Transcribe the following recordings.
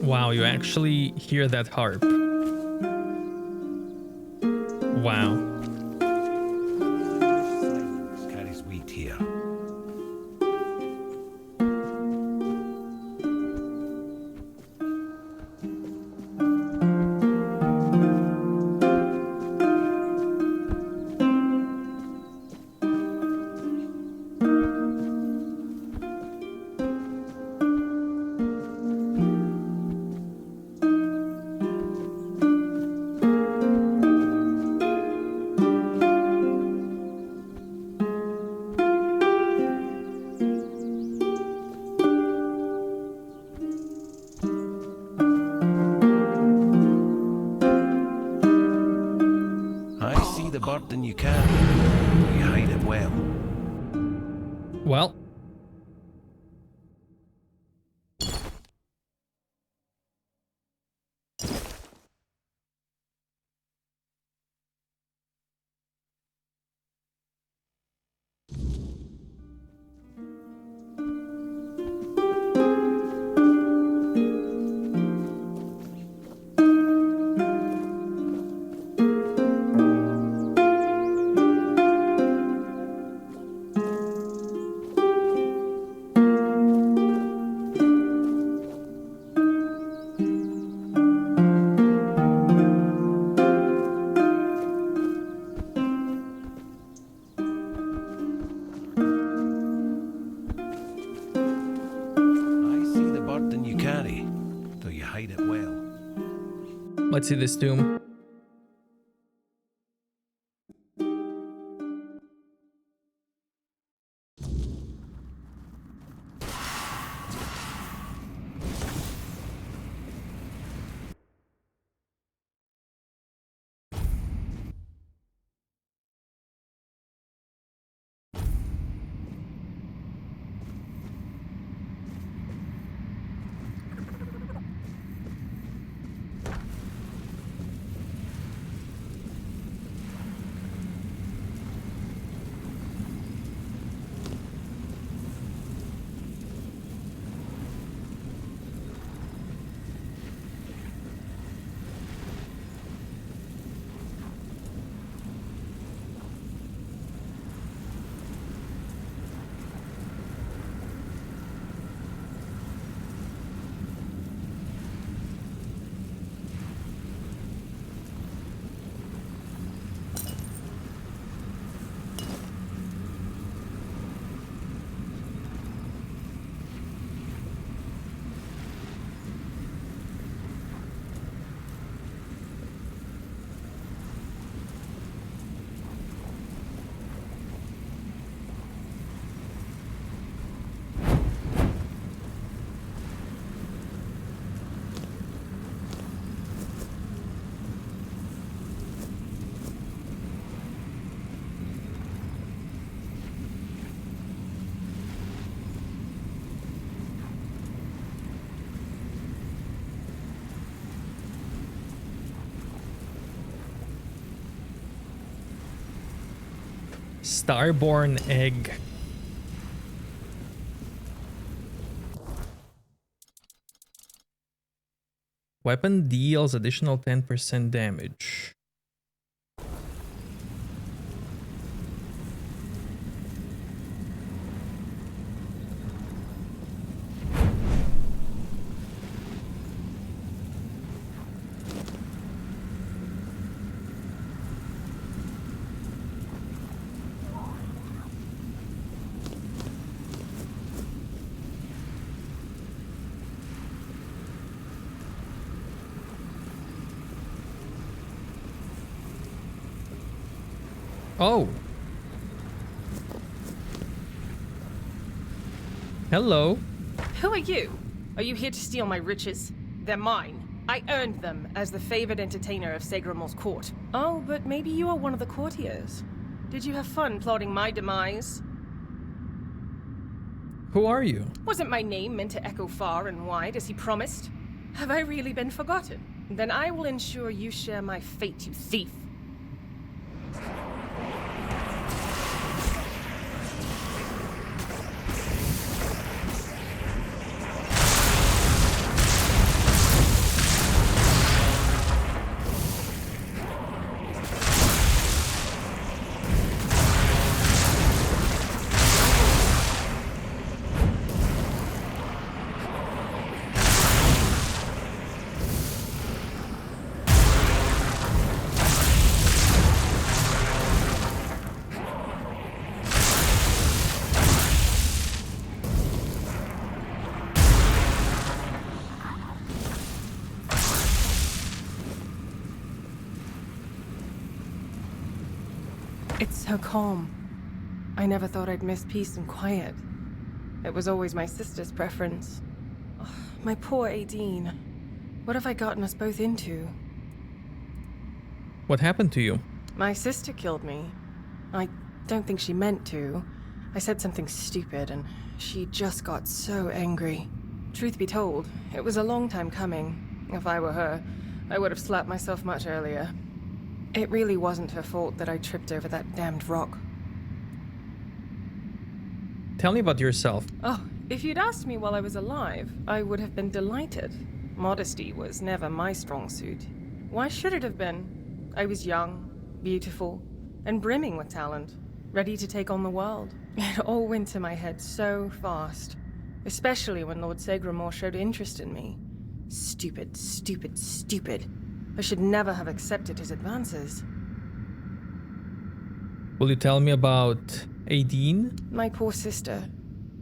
Wow, you actually hear that harp. Wow. Silence carries weight here. I see the burden you carry. You hide it well. Well. Let's see this tomb. Starborn egg. Weapon deals additional 10% damage. Oh. Hello. Who are you? Are you here to steal my riches? They're mine. I earned them as the favored entertainer of Segramor's court. Oh, but maybe you are one of the courtiers. Did you have fun plotting my demise? Who are you? Wasn't my name meant to echo far and wide as he promised? Have I really been forgotten? Then I will ensure you share my fate, you thief. It's so calm. I never thought I'd miss peace and quiet. It was always my sister's preference. Ugh, my poor Aideen. What have I gotten us both into? What happened to you? My sister killed me. I don't think she meant to. I said something stupid and she just got so angry. Truth be told, it was a long time coming. If I were her, I would have slapped myself much earlier. It really wasn't her fault that I tripped over that damned rock. Tell me about yourself. Oh, if you'd asked me while I was alive, I would have been delighted. Modesty was never my strong suit. Why should it have been? I was young, beautiful, and brimming with talent, ready to take on the world. It all went to my head so fast, especially when Lord Segramore showed interest in me. Stupid, stupid, stupid. I should never have accepted his advances. Will you tell me about Aideen? My poor sister.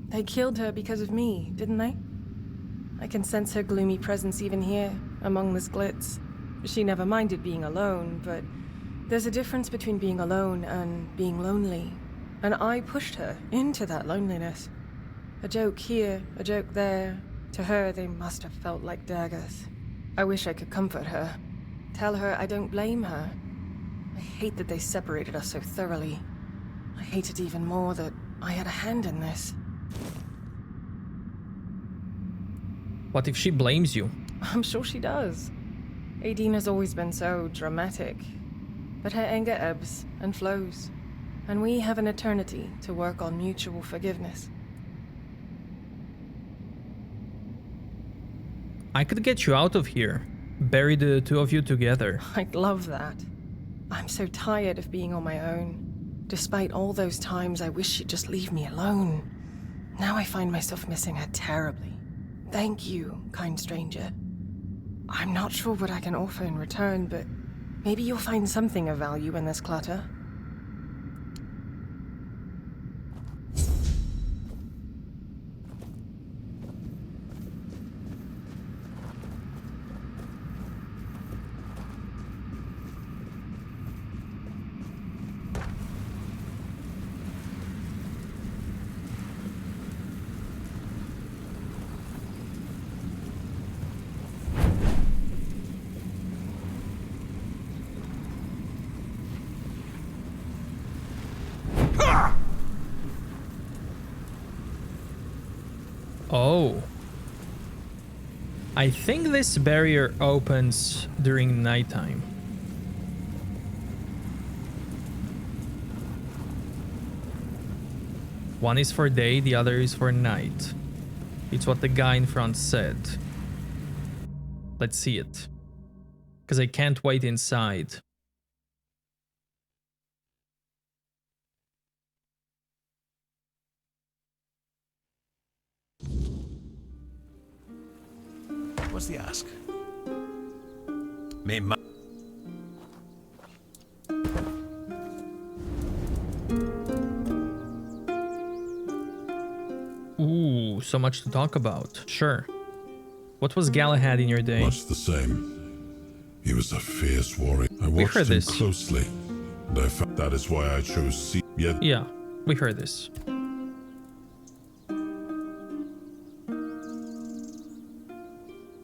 They killed her because of me, didn't they? I can sense her gloomy presence even here, among this glitz. She never minded being alone, but there's a difference between being alone and being lonely. And I pushed her into that loneliness. A joke here, a joke there. To her, they must have felt like daggers. I wish I could comfort her. Tell her I don't blame her. I hate that they separated us so thoroughly. I hate it even more that I had a hand in this. What if she blames you? I'm sure she does. Aideen has always been so dramatic. But her anger ebbs and flows. And we have an eternity to work on mutual forgiveness. I could get you out of here. Bury the two of you together. I'd love that. I'm so tired of being on my own. Despite all those times I wish she'd just leave me alone. Now I find myself missing her terribly. Thank you, kind stranger. I'm not sure what I can offer in return, but maybe you'll find something of value in this clutter. Oh. I think this barrier opens during nighttime. One is for day, the other is for night. It's what the guy in front said. Let's see it. Because I can't wait inside. What's the ask? Ooh, so much to talk about. Sure. What was Galahad in your day? Much the same. He was a fierce warrior. I watched heard him this. closely, and I found that is why I chose C. Yet Yeah, we heard this.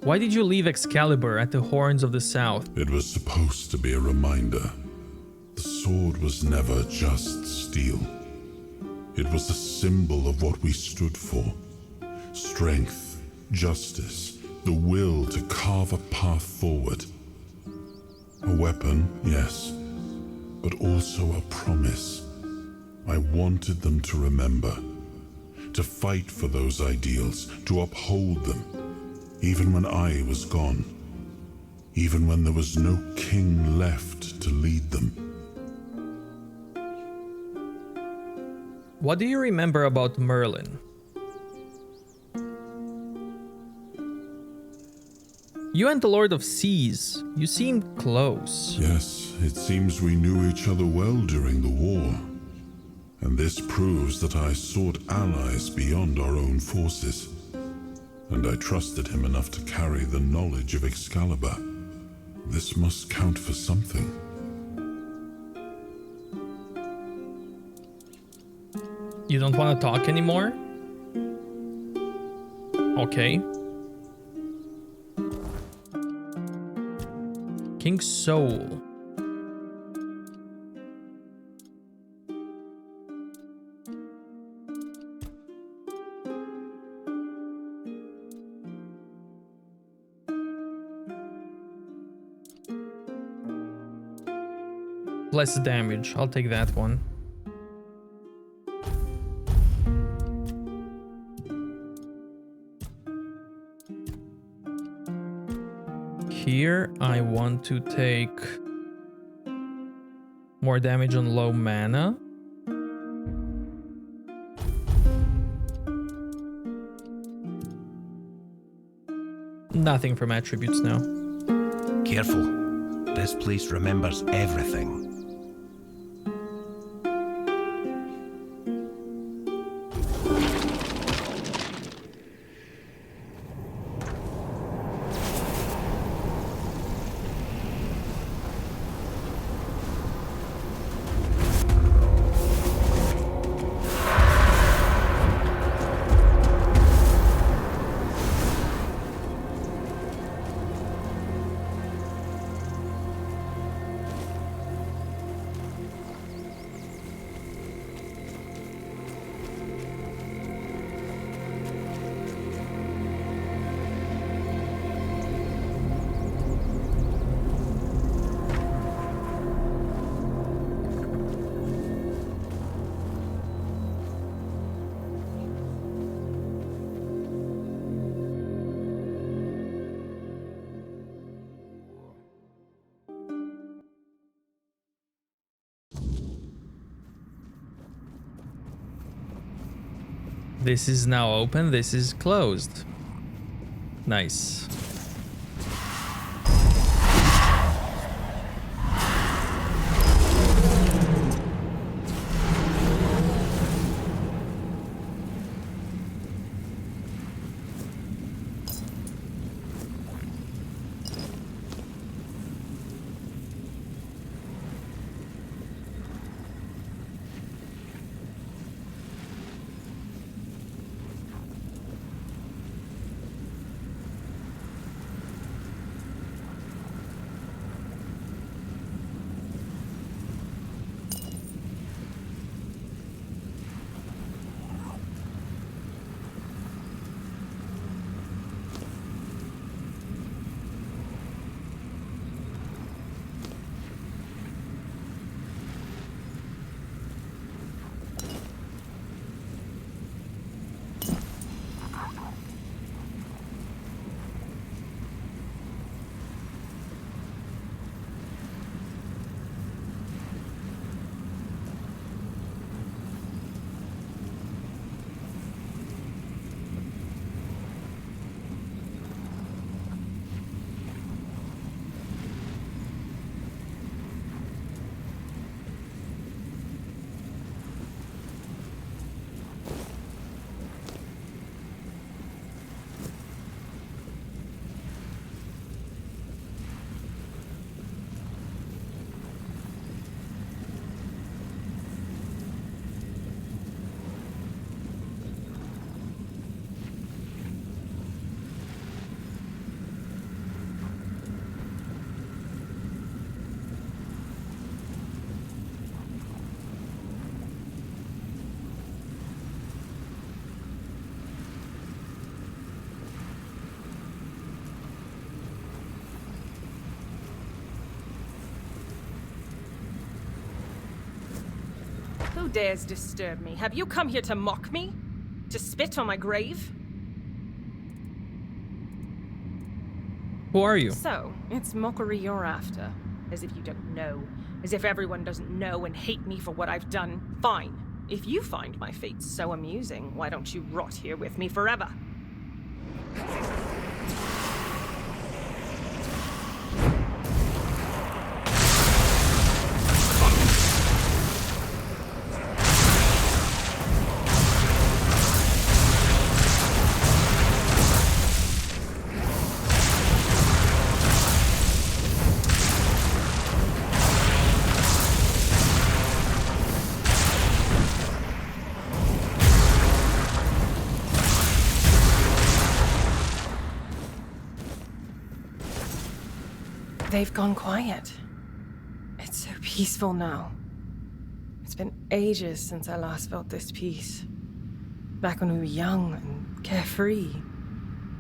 Why did you leave Excalibur at the Horns of the South? it was supposed to be a reminder. The sword was never just steel. It was a symbol of what we stood for. Strength, justice, the will to carve a path forward. A weapon, yes, but also a promise. I wanted them to remember, to fight for those ideals, to uphold them, even when I was gone, even when there was no king left to lead them. What do you remember about Merlin? You and the Lord of Seas, you seemed close. Yes, it seems we knew each other well during the war. And this proves that I sought allies beyond our own forces. And I trusted him enough to carry the knowledge of Excalibur. This must count for something. You don't want to talk anymore? Okay. King Soul. Less damage. I'll take that one. Here, I want to take more damage on low mana. Nothing from attributes now. Careful. This place remembers everything. This is now open, this is closed. Nice. Who dares disturb me? Have you come here to mock me? To spit on my grave? Who are you? So, it's mockery you're after. As if you don't know. As if everyone doesn't know and hate me for what I've done. Fine. If you find my fate so amusing, why don't you rot here with me forever? They've gone quiet. It's so peaceful now. It's been ages since I last felt this peace. Back when we were young and carefree,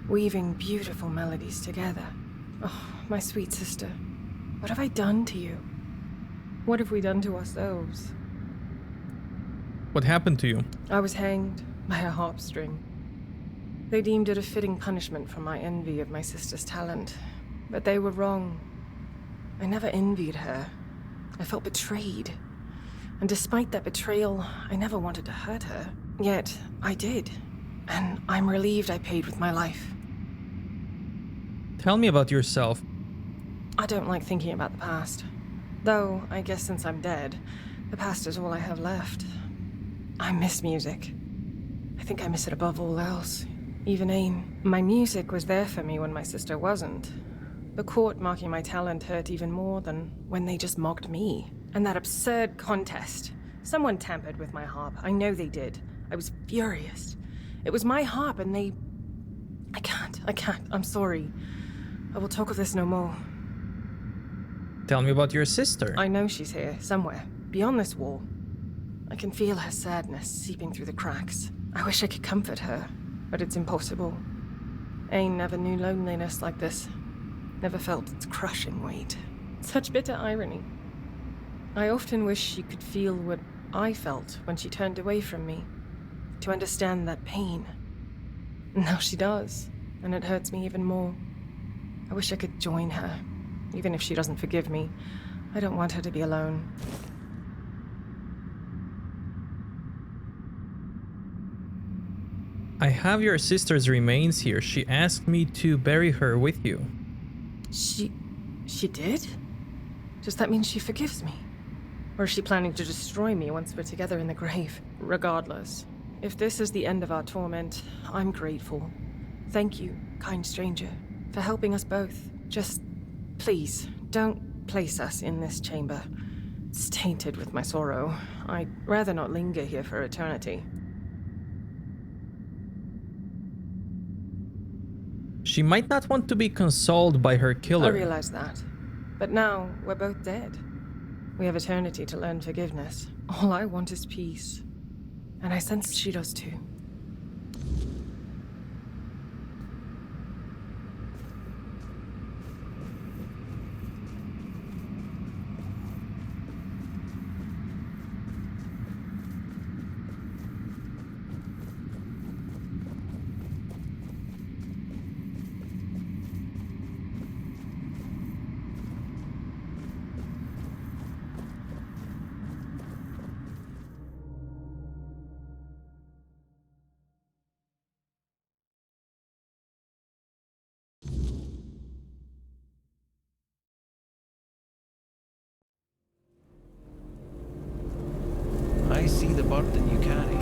weaving beautiful melodies together. Oh, my sweet sister, what have I done to you? What have we done to ourselves? What happened to you? I was hanged by a harp string. They deemed it a fitting punishment for my envy of my sister's talent, but they were wrong. I never envied her. I felt betrayed. And despite that betrayal, I never wanted to hurt her. Yet, I did. And I'm relieved I paid with my life. Tell me about yourself. I don't like thinking about the past. Though, I guess since I'm dead, the past is all I have left. I miss music. I think I miss it above all else. Even Ain. My music was there for me when my sister wasn't. The court mocking my talent hurt even more than when they just mocked me. And that absurd contest. Someone tampered with my harp. I know they did. I was furious. It was my harp and they... I can't. I'm sorry. I will talk of this no more. Tell me about your sister. I know she's here, somewhere, beyond this wall. I can feel her sadness seeping through the cracks. I wish I could comfort her, but it's impossible. Ain never knew loneliness like this. Never felt its crushing weight. Such bitter irony. I often wish she could feel what I felt when she turned away from me. To understand that pain. Now she does, and it hurts me even more. I wish I could join her, even if she doesn't forgive me. I don't want her to be alone. I have your sister's remains here. She asked me to bury her with you. She did? Does that mean she forgives me? Or is she planning to destroy me once we're together in the grave? Regardless, if this is the end of our torment, I'm grateful. Thank you, kind stranger, for helping us both. Just, please, don't place us in this chamber. It's tainted with my sorrow. I'd rather not linger here for eternity. She might not want to be consoled by her killer. I realize that. But now, we're both dead. We have eternity to learn forgiveness. All I want is peace. And I sense she does too. I see the burden you carry.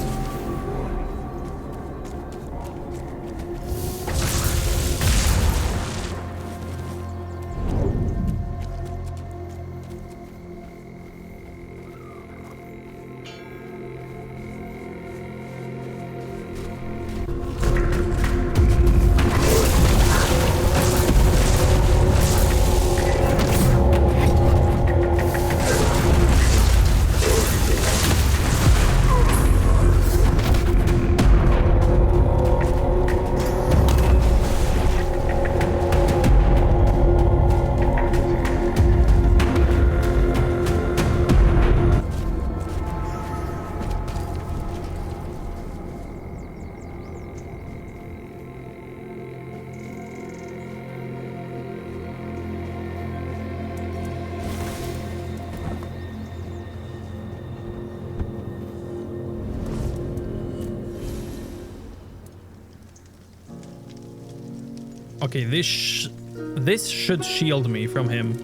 Okay, this should shield me from him.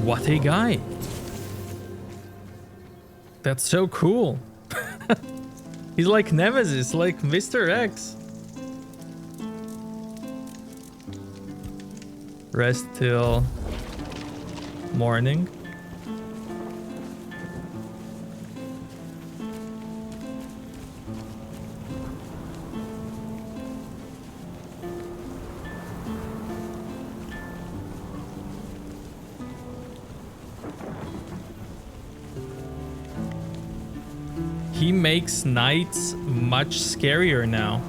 What a guy. That's so cool. He's like Nemesis, like Mr. X. Rest till morning. He makes nights much scarier now.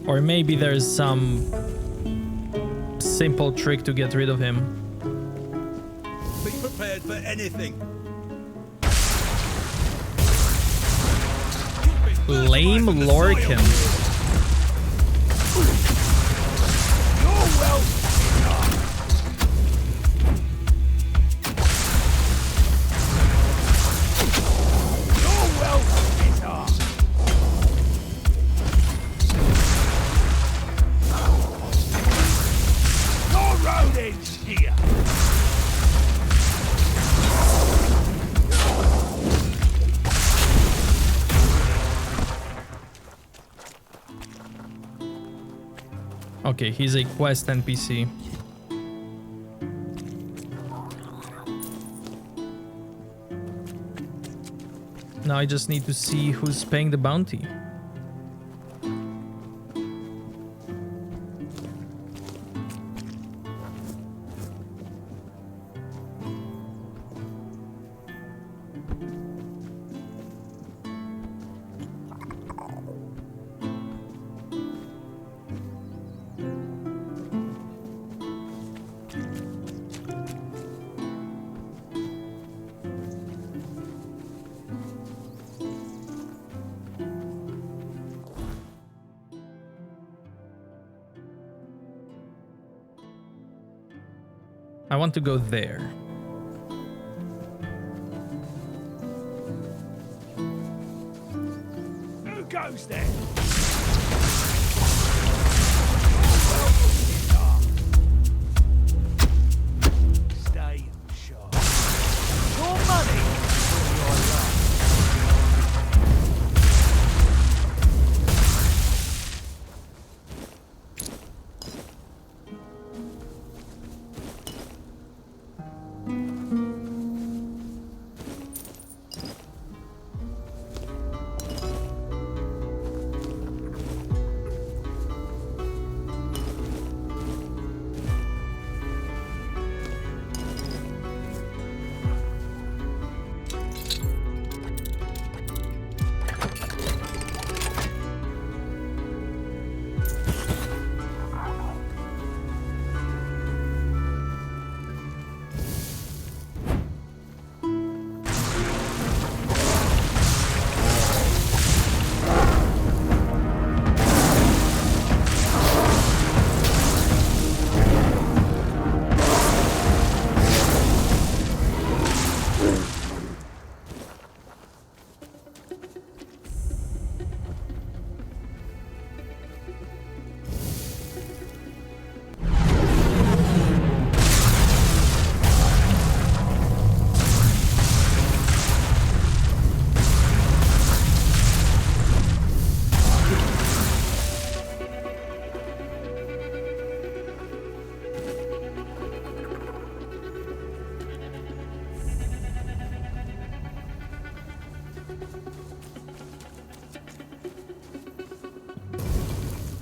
Or maybe there's some simple trick to get rid of him. Be prepared for anything. Lame Lorcan. Okay, he's a quest NPC. Now I just need to see who's paying the bounty. I want to go there. Who goes there? Stay sharp. Your money or your life.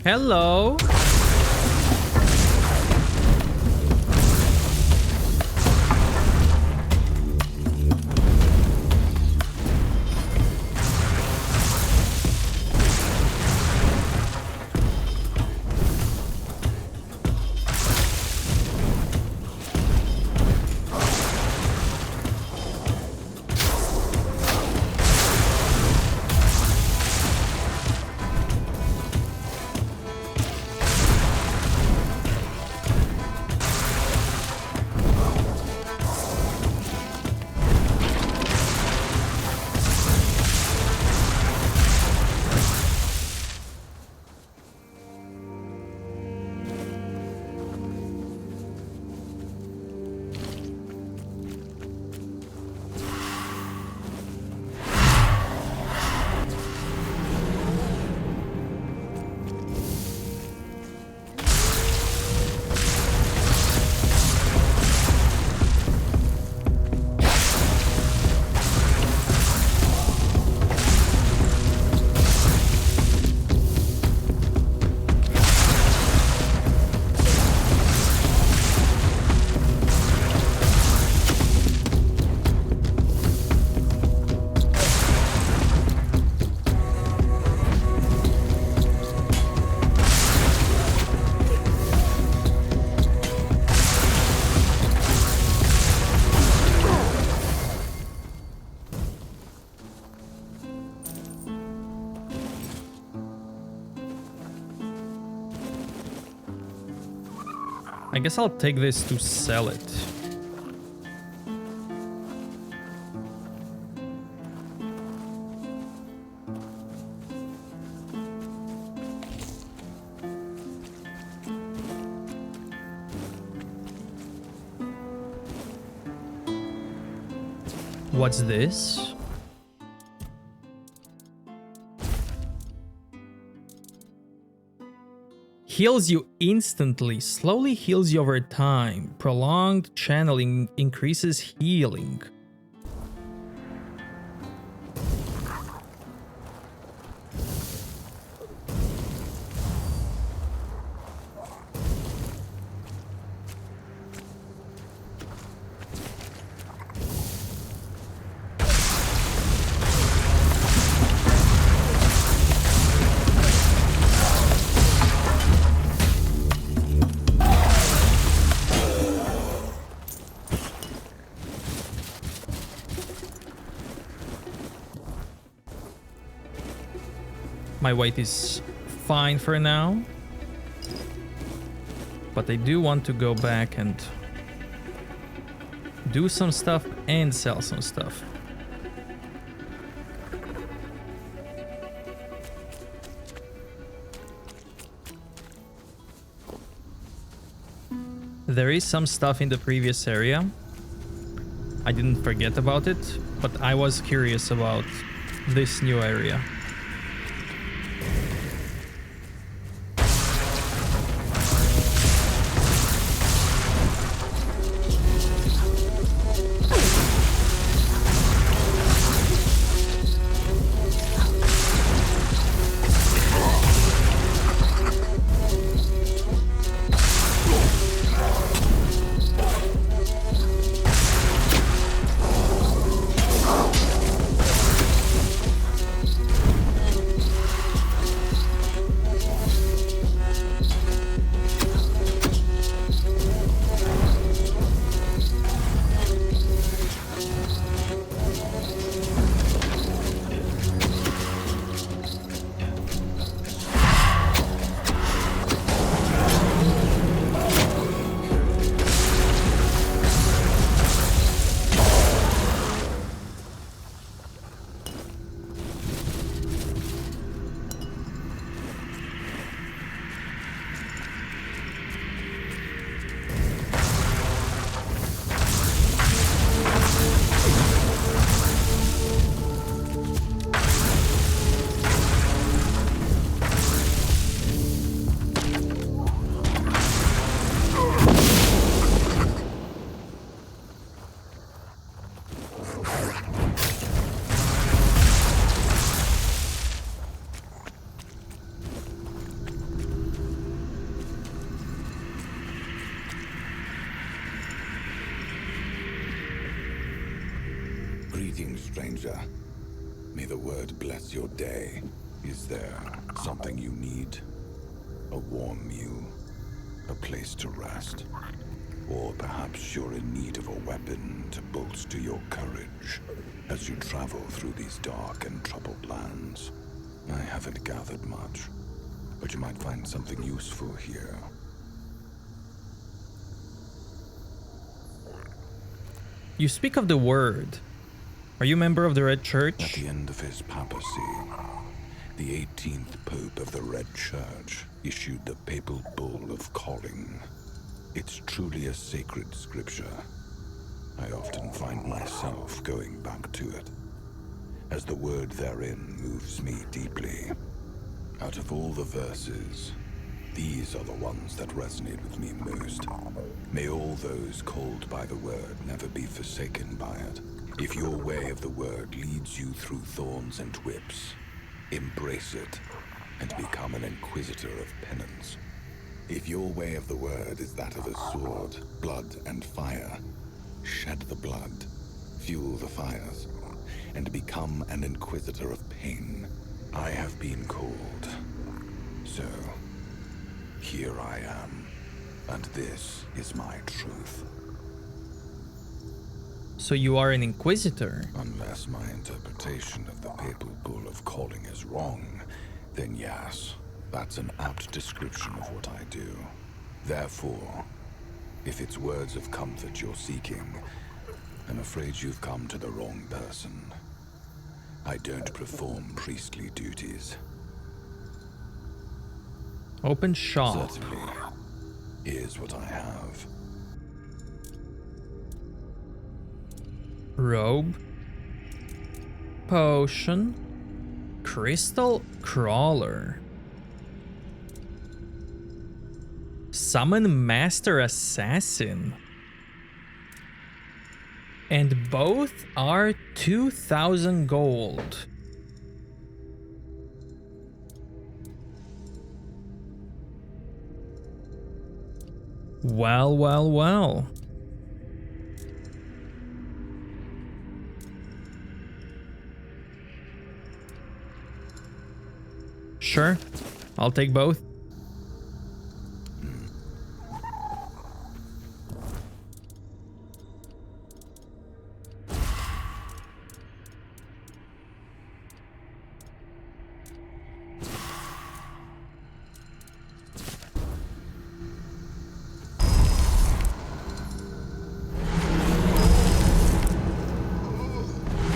Hello. guess I'll take this to sell it. What's this? Heals you instantly, slowly heals you over time. Prolonged channeling increases healing. My weight is fine for now, but I do want to go back and do some stuff and sell some stuff. There is some stuff in the previous area. I didn't forget about it, but I was curious about this new area. Greetings, stranger. May the word bless your day. Is there something you need? A warm meal? A place to rest? Or perhaps you're in need of a weapon to bolster your courage as you travel through these dark and troubled lands? I haven't gathered much, but you might find something useful here. You speak of the word. Are you a member of the Red At Church? the end of his papacy, the 18th Pope of the Red Church issued the papal bull of calling. It's truly a sacred scripture. I often find myself going back to it, as the word therein moves me deeply. Out of all the verses, these are the ones that resonate with me most. May all those called by the word never be forsaken by it. If your way of the word leads you through thorns and whips, embrace it and become an inquisitor of penance. If your way of the word is that of a sword, blood, and fire, shed the blood, fuel the fires, and become an inquisitor of pain. I have been called, so here I am, and this is my truth. So you are an inquisitor. Unless my interpretation of the papal bull of calling is wrong, then yes, that's an apt description of what I do. Therefore, If it's words of comfort you're seeking, I'm afraid you've come to the wrong person. I don't perform priestly duties. Open shop. Certainly. Here's what I have. Robe. Potion. Crystal Crawler. Summon Master Assassin. And both are 2,000 gold. Well, well, well. Sure, I'll take both.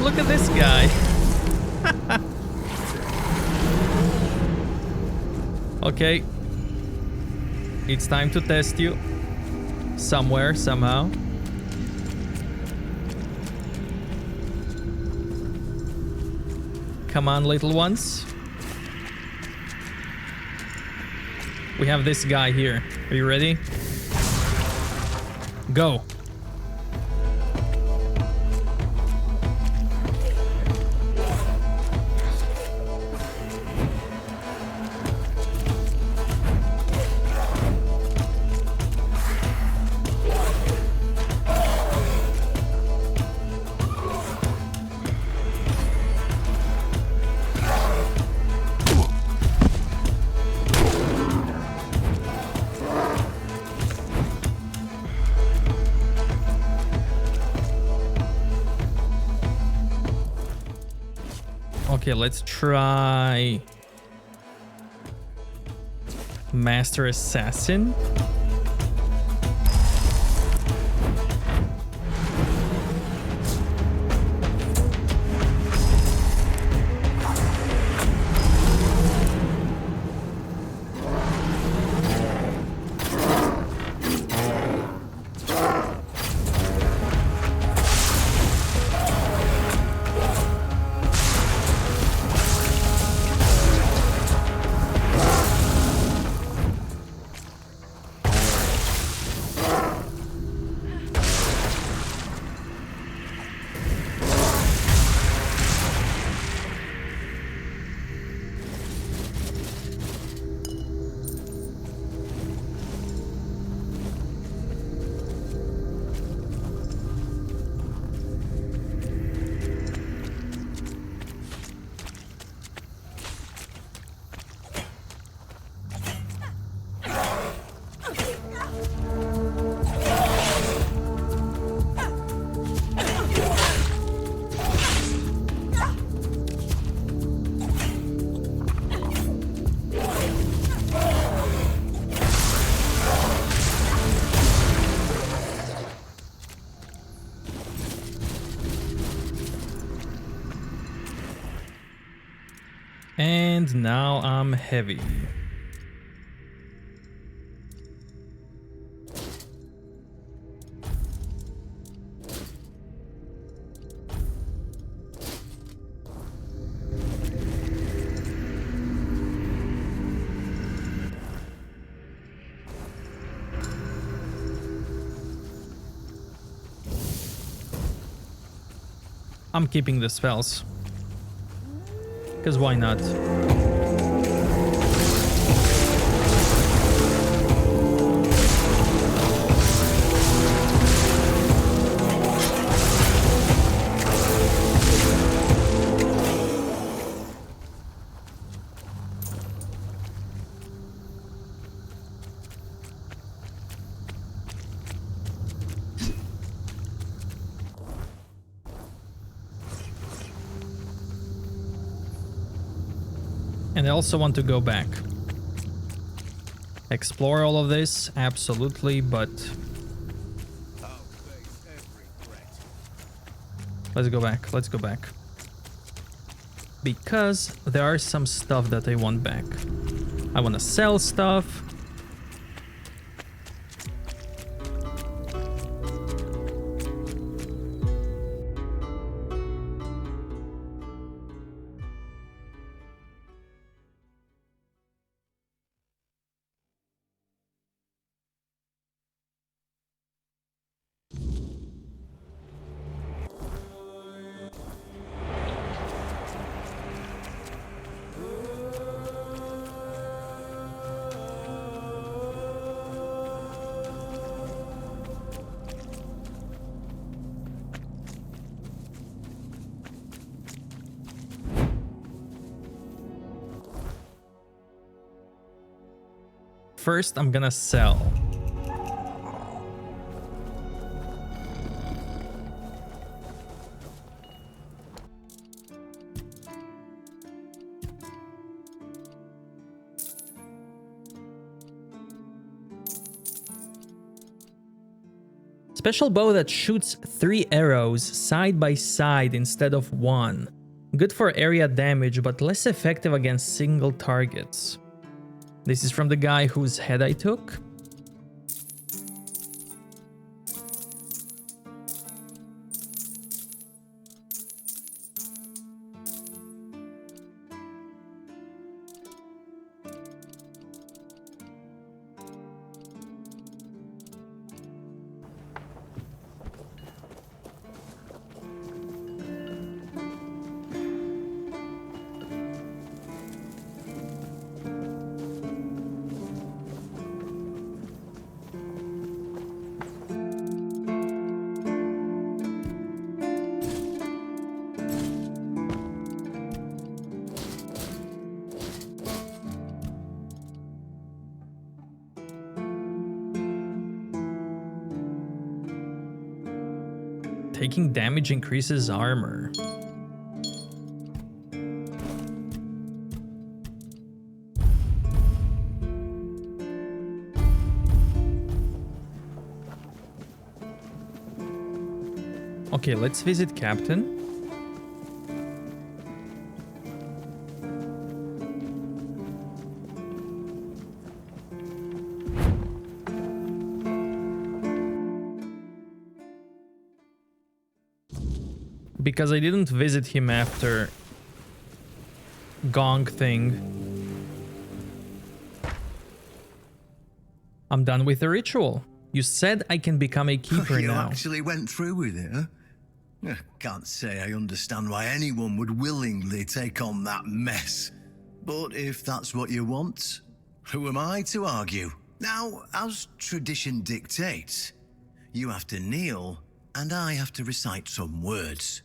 Look at this guy. Okay. It's time to test you. Somewhere, somehow. Come on, little ones. We have this guy here. Are you ready? Go. Okay, let's try Master Assassin. And now I'm heavy. I'm keeping the spells. Because why not? And I also want to go back. Explore all of this, absolutely, but Let's go back. Let's go back. Because there are some stuff that I want back. I want to sell stuff. First, I'm gonna sell. Special bow that shoots 3 arrows side by side instead of 1. Good for area damage, but less effective against single targets. This is from the guy whose head I took. Taking damage increases armor. Okay, let's visit Captain. Because I didn't visit him after Gong thing. I'm done with the ritual. You said I can become a keeper You now. actually went through with it, huh? Can't say I understand why anyone would willingly take on that mess. But if that's what you want, who am I to argue? Now, as tradition dictates, you have to kneel and I have to recite some words.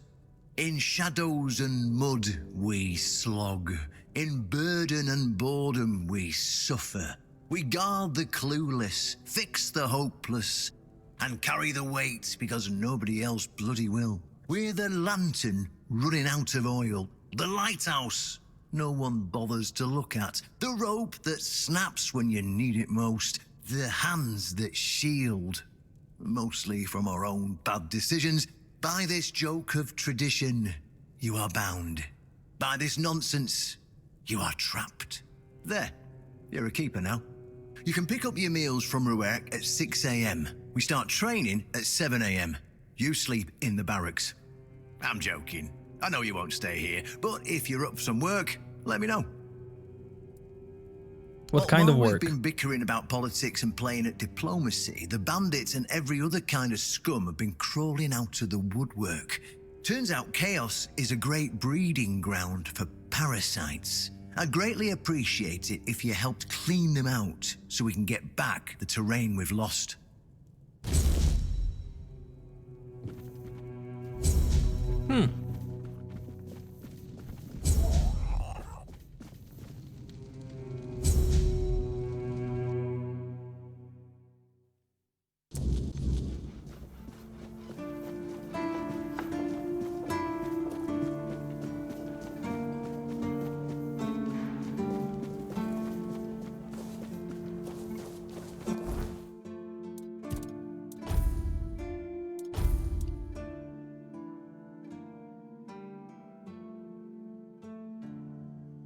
In shadows and mud we slog, in burden and boredom we suffer. We guard the clueless, fix the hopeless, and carry the weight because nobody else bloody will. We're the lantern running out of oil, the lighthouse no one bothers to look at, the rope that snaps when you need it most, the hands that shield, mostly from our own bad decisions. By this joke of tradition, you are bound. By this nonsense, you are trapped. There, you're a keeper now. You can pick up your meals from Ruark at 6 AM. We start training at 7 AM. You sleep in the barracks. I'm joking. I know you won't stay here, but if you're up for some work, let me know. What kind of work? We've been bickering about politics and playing at diplomacy. The bandits and every other kind of scum have been crawling out of the woodwork. Turns out chaos is a great breeding ground for parasites. I'd greatly appreciate it if you helped clean them out so we can get back the terrain we've lost.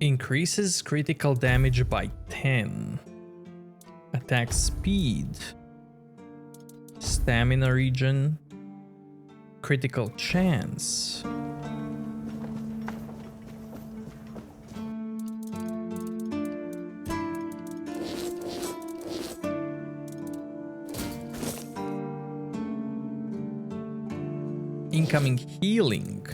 Increases critical damage by 10. Attack speed. Stamina regen. Critical chance. Incoming healing.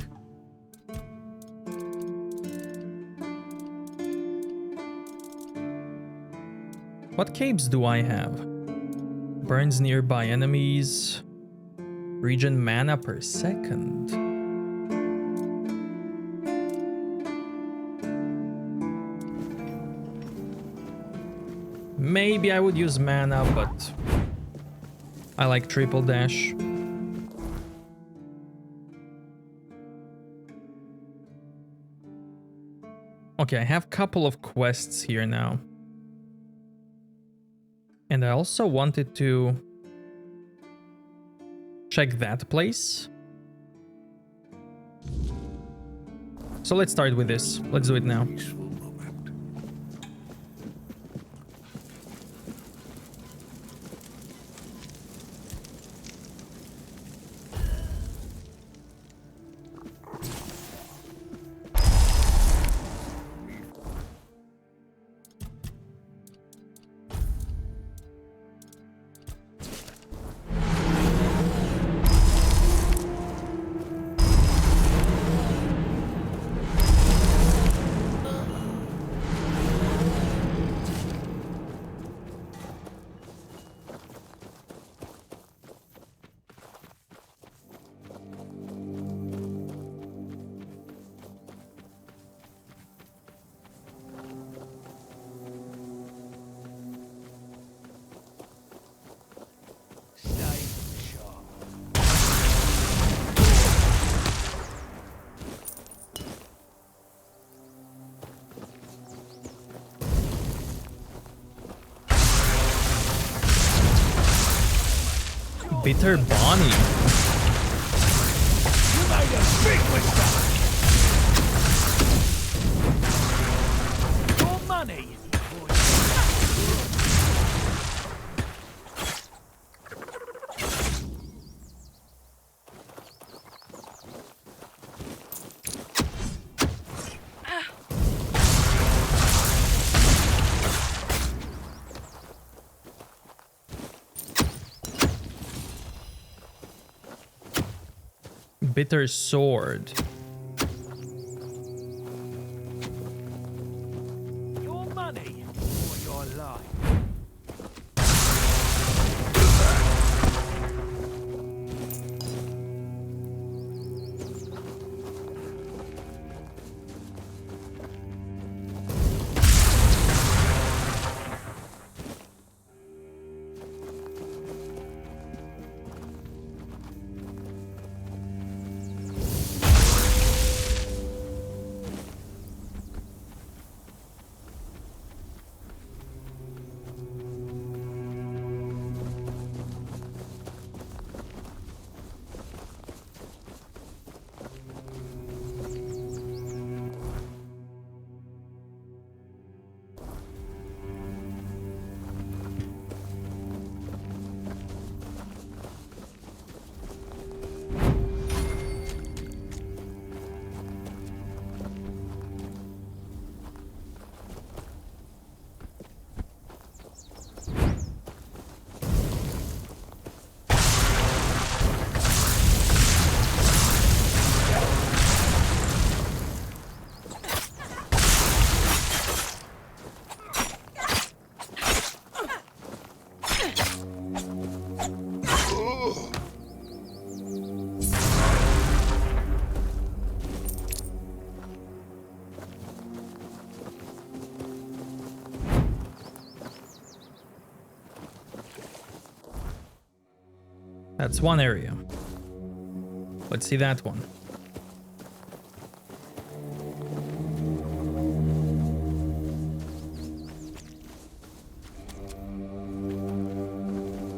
What capes do I have? Burns nearby enemies. Regen mana per second. Maybe I would use mana, but I like triple dash. Okay, I have a couple of quests here now. And I also wanted to check that place. So let's start with this. Let's do it now. Bitter Bonnie. You made a big mistake. Your money. Bitter Sword. Your money or your life. That's one area. Let's see that one.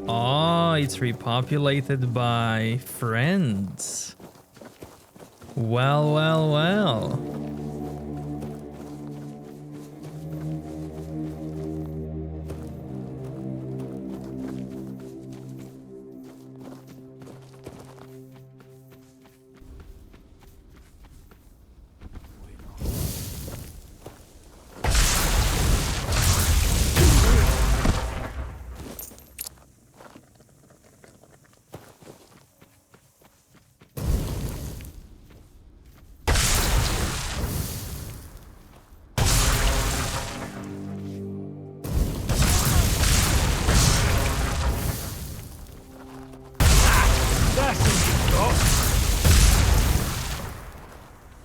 Oh, it's repopulated by friends. Well, well, well.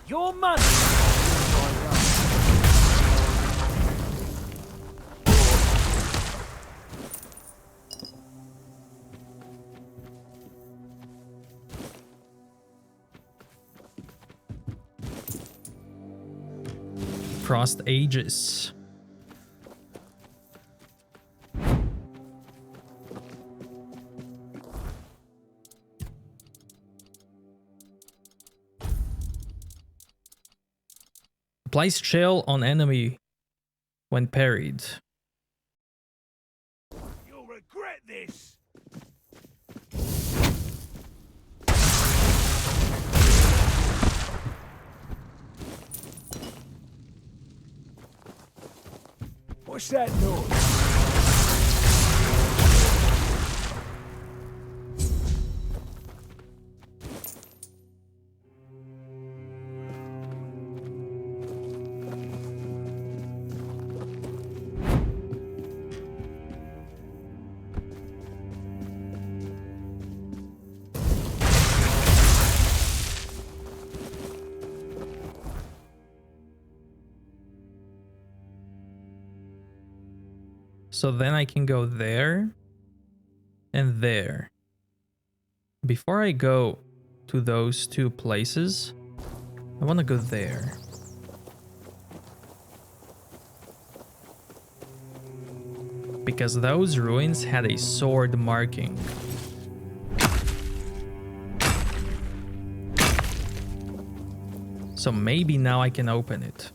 Your money for your life. Frost Aegis. Applies chill on enemy when parried. You'll regret this. What's that noise? So then I can go there and there. Before I go to those two places, I want to go there. Because those ruins had a sword marking. So maybe now I can open it.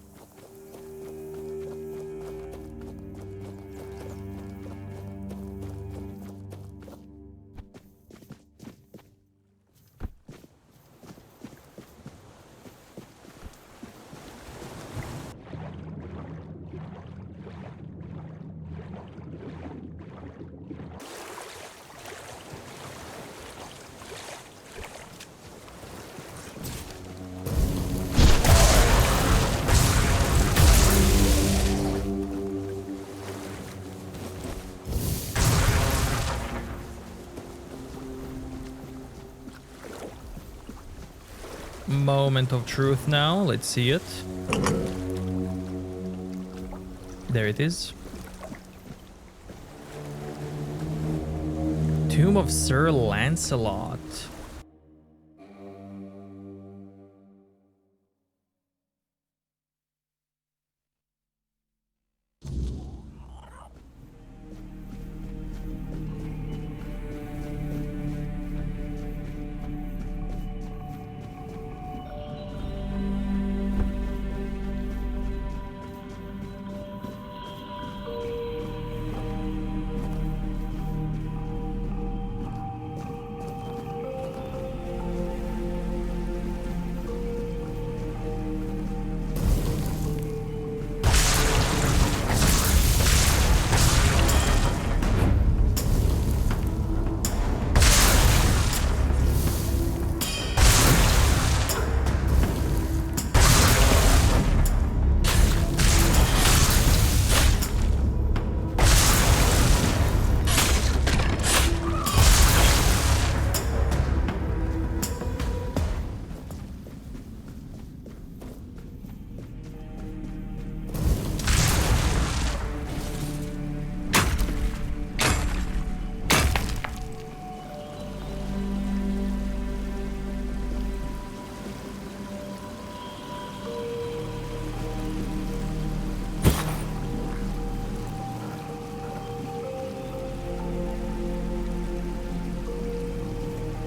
Moment of truth now. Let's see it. There it is. Tomb of Sir Lancelot.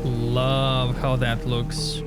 Love how that looks.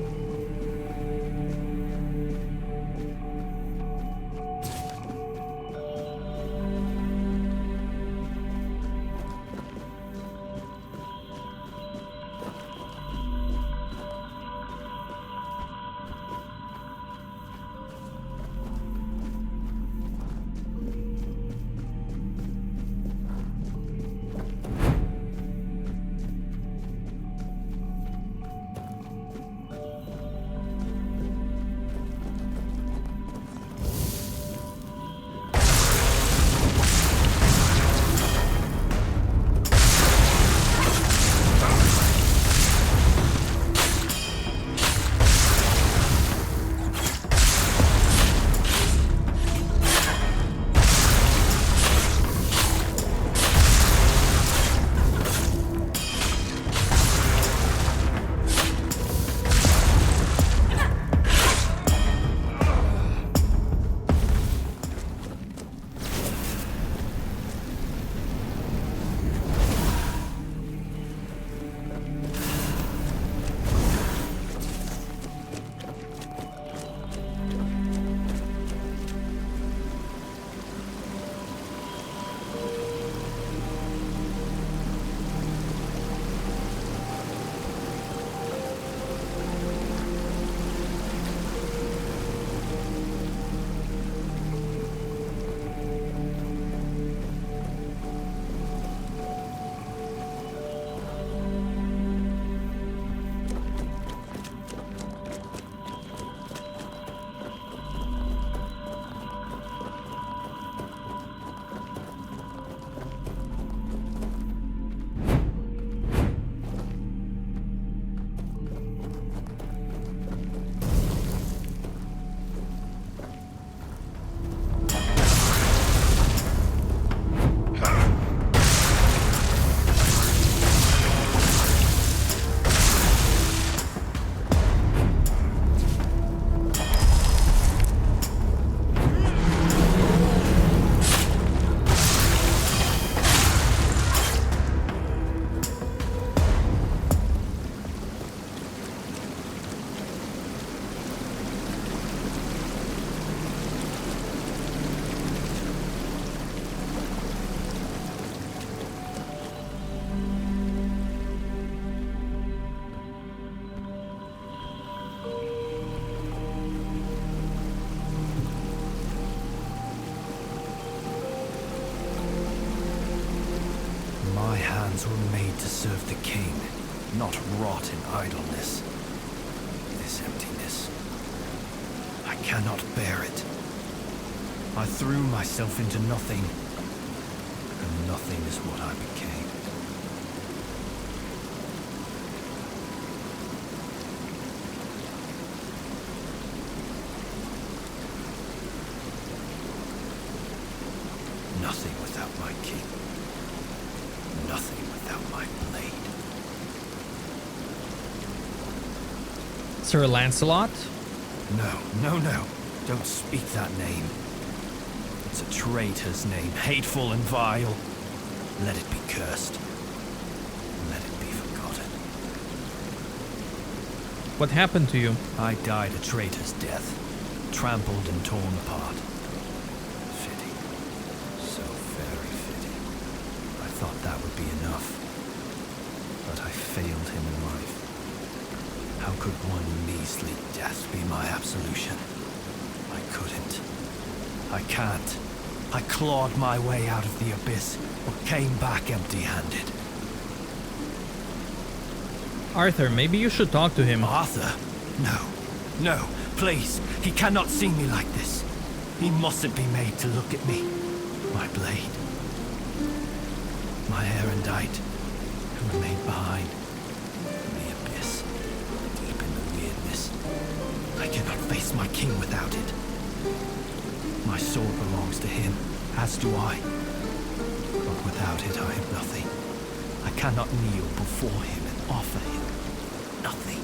hands were made to serve the king, not rot in idleness. This emptiness, I cannot bear it. I threw myself into nothing, and nothing is what I became. Nothing without my king. Nothing without my blade. Sir Lancelot? No. Don't speak that name. It's a traitor's name, hateful and vile. Let it be cursed. Let it be forgotten. What happened to you? I died a traitor's death, trampled and torn apart. Fitting. So very fitting. I thought that would be enough. But I failed him in life. How could one measly death be my absolution? I couldn't. I can't. I clawed my way out of the abyss, but came back empty-handed. Arthur, maybe you should talk to him. Arthur? No, please. He cannot see me like this. He mustn't be made to look at me. My blade. My erendite, who remained behind. In the abyss. Deep in the weirdness. I cannot face my king without it. My sword belongs to him, as do I. But without it, I am nothing. I cannot kneel before him and offer him nothing.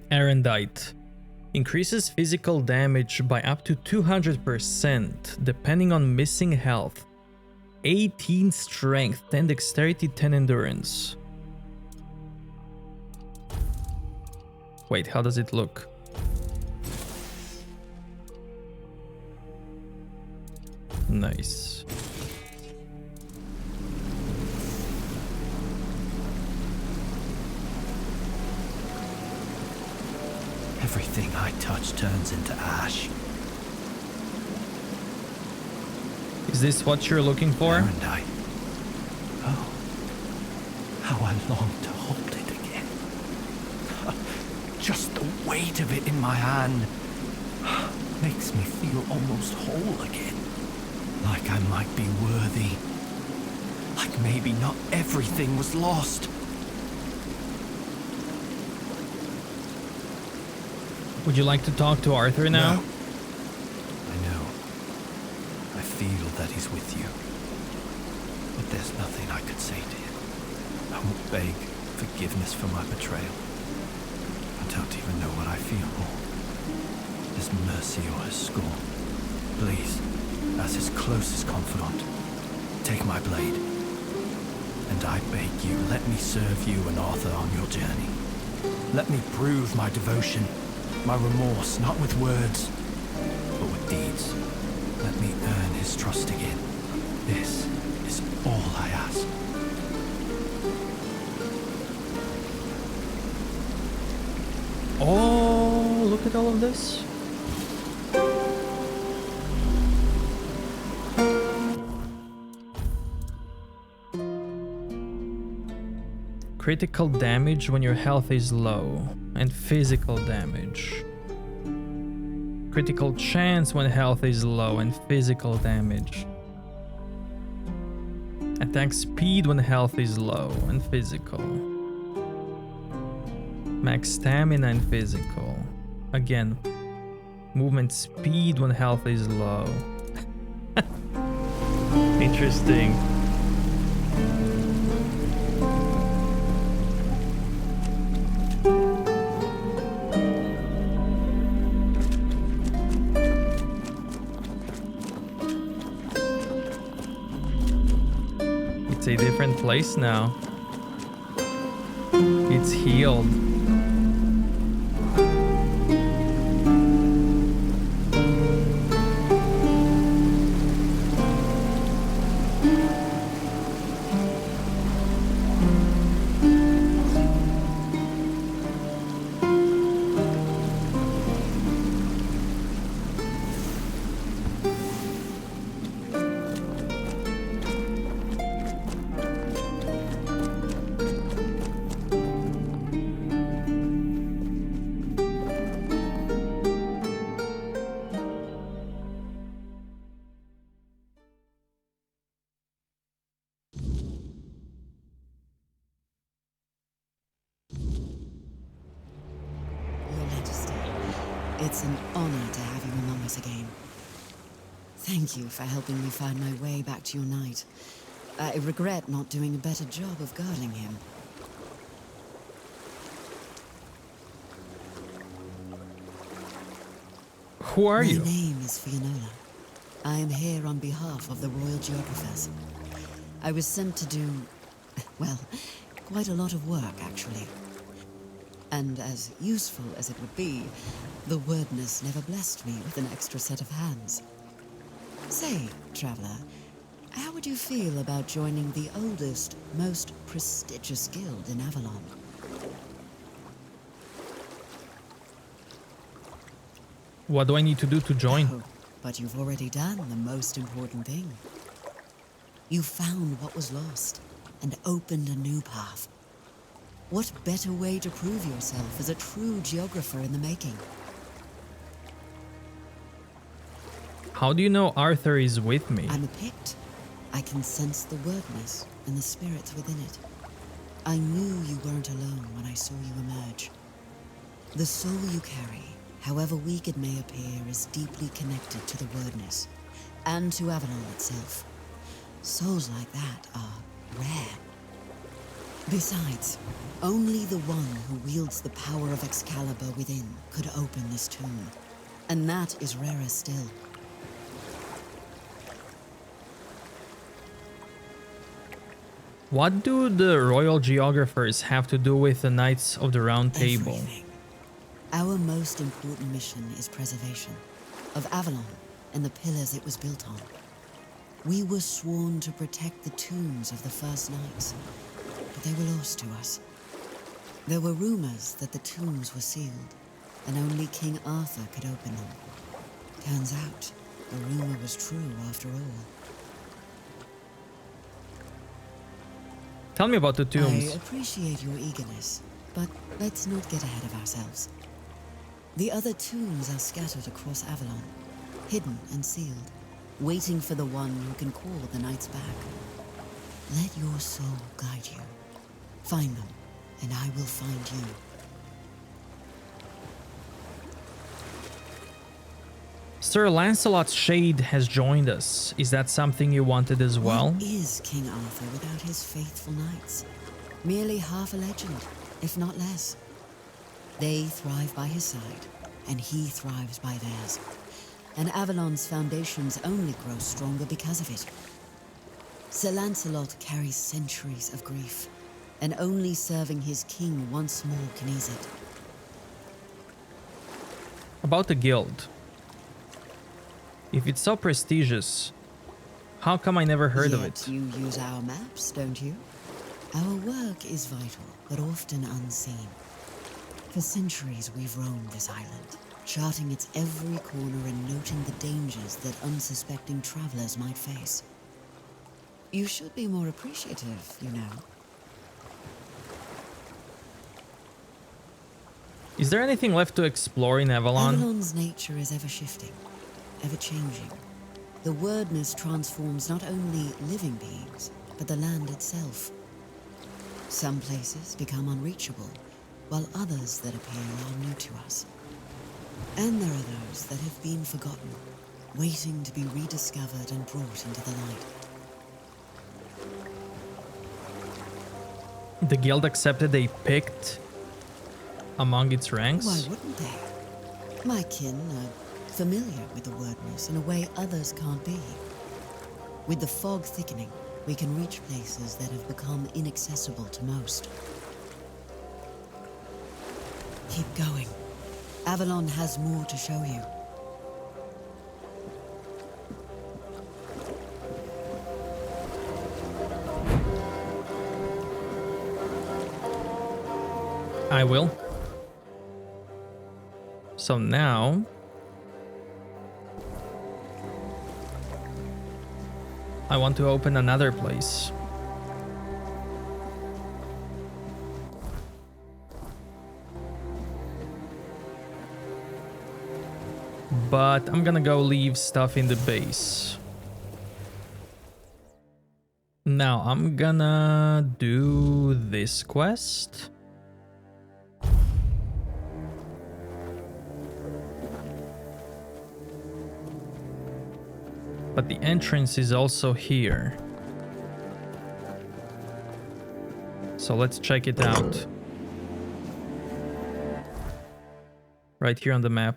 Erendite. Increases physical damage by up to 200% depending on missing health. 18 strength, 10 dexterity, 10 endurance. Wait, how does it look? Nice. Everything I touch turns into ash. Is this what you're looking for? Erendite. Oh, how I long to hold it again. Just the weight of it in my hand makes me feel almost whole again. Like I might be worthy. Like maybe not everything was lost. Would you like to talk to Arthur now? No. I know. I feel that he's with you. But there's nothing I could say to him. I won't beg forgiveness for my betrayal. I don't even know what I feel more. his mercy or his scorn. Please, as his closest confidant, take my blade. And I beg you, let me serve you and Arthur on your journey. Let me prove my devotion, my remorse, not with words, but with deeds. Let me earn his trust again. This is all I ask. Oh, look at all of this. Critical damage when your health is low, and physical damage. Critical chance when health is low, and physical damage. Attack speed when health is low, and physical. Max stamina and physical. Again, movement speed when health is low. Interesting. It's a different place now. It's healed. It's an honor to have you among us again. Thank you for helping me find my way back to your knight. I regret not doing a better job of guarding him. Who are you? My name is Fiona. I am here on behalf of the Royal Geographers. I was sent to do, well, quite a lot of work, actually. And as useful as it would be, the wordness never blessed me with an extra set of hands. Say, traveler, how would you feel about joining the oldest, most prestigious guild in Avalon? What do I need to do to join? Oh, but you've already done the most important thing. You found what was lost and opened a new path. What better way to prove yourself as a true geographer in the making? How do you know Arthur is with me? I'm a Pict. I can sense the wordness and the spirits within it. I knew you weren't alone when I saw you emerge. The soul you carry, however weak it may appear, is deeply connected to the wordness and to Avalon itself. Souls like that are rare. Besides, only the one who wields the power of Excalibur within could open this tomb. And that is rarer still. What do the Royal Geographers have to do with the Knights of the Round Table? Everything. Our most important mission is preservation of Avalon and the pillars it was built on. We were sworn to protect the tombs of the first knights, but they were lost to us. There were rumors that the tombs were sealed, and only King Arthur could open them. Turns out, the rumor was true after all. Tell me about the tombs. I appreciate your eagerness, but let's not get ahead of ourselves. The other tombs are scattered across Avalon, hidden and sealed, waiting for the one who can call the knights back. Let your soul guide you. Find them, and I will find you. Sir Lancelot's shade has joined us. Is that something you wanted as well? What is King Arthur without his faithful knights? Merely half a legend, if not less. They thrive by his side, and he thrives by theirs. And Avalon's foundations only grow stronger because of it. Sir Lancelot carries centuries of grief, and only serving his king once more can ease it. About the guild. If it's so prestigious, how come I never heard of it? Yet you use our maps, don't you? Our work is vital, but often unseen. For centuries we've roamed this island, charting its every corner and noting the dangers that unsuspecting travelers might face. You should be more appreciative, you know. Is there anything left to explore in Avalon? Avalon's nature is ever-shifting, ever-changing. The wordness transforms not only living beings, but the land itself. Some places become unreachable, while others that appear are new to us. And there are those that have been forgotten, waiting to be rediscovered and brought into the light. The guild accepted a Pict among its ranks? Why wouldn't they? My kin are familiar with the wordness in a way others can't be. With the fog thickening, we can reach places that have become inaccessible to most. Keep going. Avalon has more to show you. I will. So now... I want to open another place. But I'm gonna go leave stuff in the base. Now I'm gonna do this quest. But the entrance is also here. So let's check it out. Right here on the map.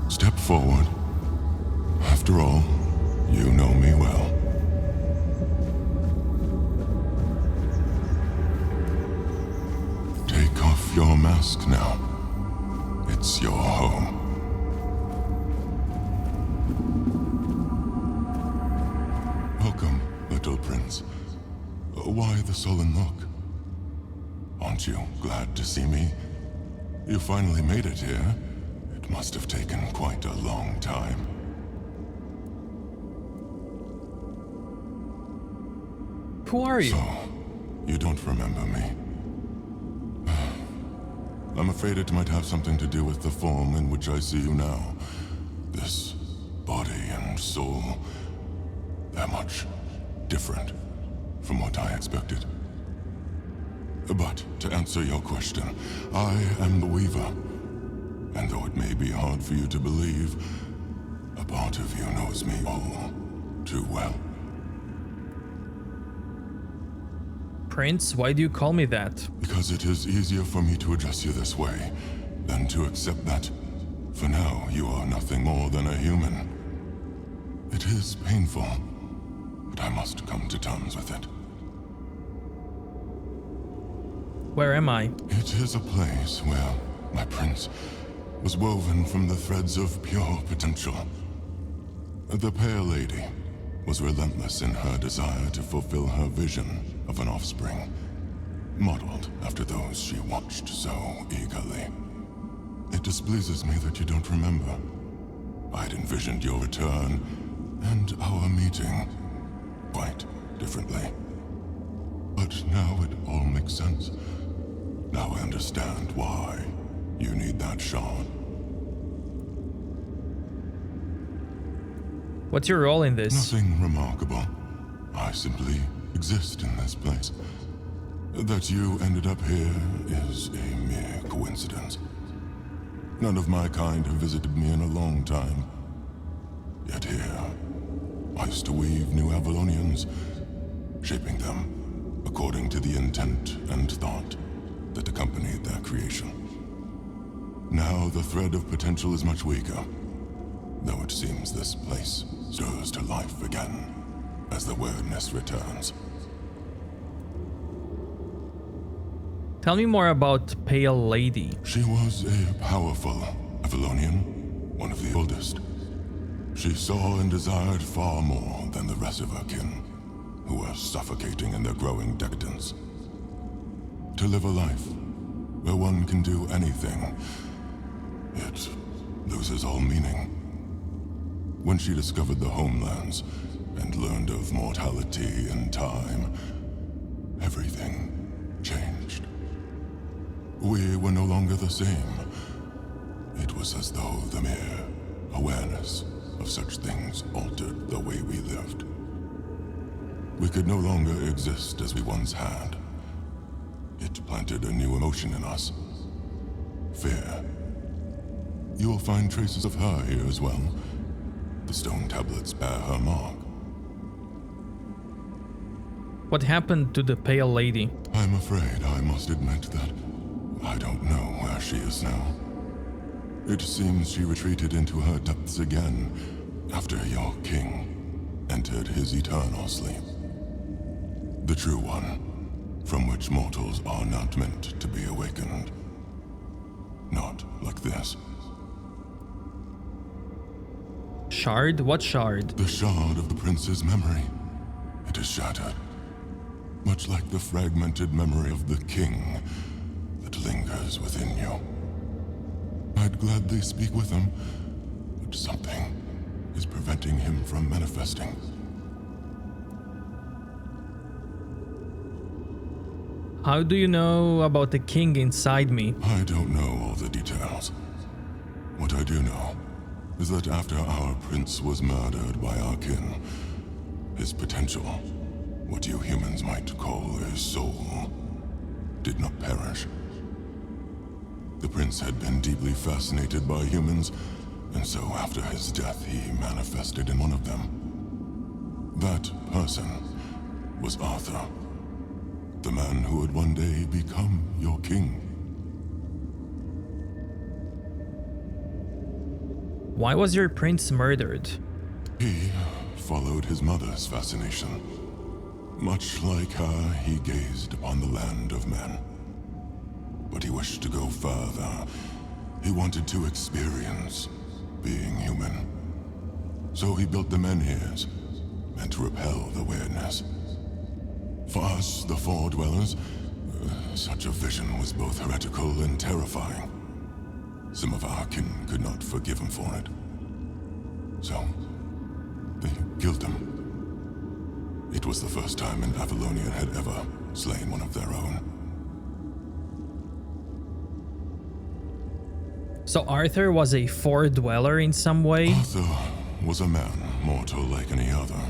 Step forward. After all, you know me well. Take off your mask now. It's your home. Welcome, little prince. Why the sullen look? Aren't you glad to see me? You finally made it here. It must have taken quite a long time. Who are you? So, you don't remember me. I'm afraid it might have something to do with the form in which I see you now. This body and soul, they're much different from what I expected. But to answer your question, I am the Weaver. And though it may be hard for you to believe, a part of you knows me all too well. Prince, why do you call me that? Because it is easier for me to address you this way than to accept that, for now, you are nothing more than a human. It is painful, but I must come to terms with it. Where am I? It is a place where my prince was woven from the threads of pure potential. The Pale Lady was relentless in her desire to fulfill her vision of an offspring, modeled after those she watched so eagerly. It displeases me that you don't remember. I'd envisioned your return and our meeting quite differently. But now it all makes sense. Now I understand why you need that shard. What's your role in this? Nothing remarkable. I simply exist in this place. That you ended up here is a mere coincidence. None of my kind have visited me in a long time. Yet here, I used to weave new Avalonians, shaping them according to the intent and thought that accompanied their creation. Now the thread of potential is much weaker, though it seems this place stirs to life again as the weirdness returns. Tell me more about Pale Lady. She was a powerful Avalonian, one of the oldest. She saw and desired far more than the rest of her kin, who were suffocating in their growing decadence. To live a life where one can do anything, it loses all meaning. When she discovered the homelands and learned of mortality and time, everything changed. We were no longer the same. It was as though the mere awareness of such things altered the way we lived. We could no longer exist as we once had. It planted a new emotion in us. Fear. You will find traces of her here as well. The stone tablets bear her mark. What happened to the Pale Lady? I'm afraid I must admit that I don't know where she is now. It seems she retreated into her depths again after your king entered his eternal sleep. The true one, from which mortals are not meant to be awakened. Not like this. Shard? What shard? The shard of the prince's memory. It is shattered. Much like the fragmented memory of the king that lingers within you. I'd gladly speak with him, but something is preventing him from manifesting. How do you know about the king inside me? I don't know all the details. What I do know is that after our prince was murdered by our kin, his potential, what you humans might call his soul, did not perish. The prince had been deeply fascinated by humans, and so after his death he manifested in one of them. That person was Arthur, the man who would one day become your king. Why was your prince murdered? He followed his mother's fascination. Much like her, he gazed upon the land of men. But he wished to go further. He wanted to experience being human. So he built the menhirs, meant to repel the weirdness. For us, the Four Dwellers, such a vision was both heretical and terrifying. Some of our kin could not forgive him for it. So, they killed him. It was the first time an Avalonian had ever slain one of their own. So Arthur was a Fort dweller in some way? Arthur was a man, mortal like any other,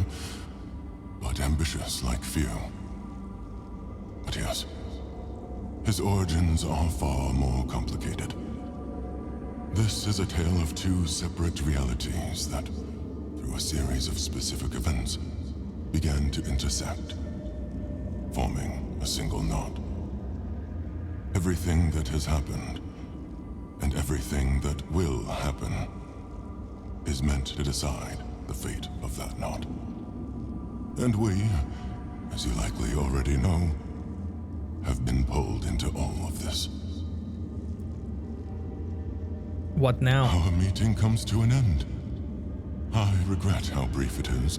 but ambitious like few. But yes, his origins are far more complicated. This is a tale of two separate realities that, through a series of specific events, began to intersect, forming a single knot. Everything that has happened, and everything that will happen, is meant to decide the fate of that knot. And we, as you likely already know, have been pulled into all of this. What now? Our meeting comes to an end. I regret how brief it is,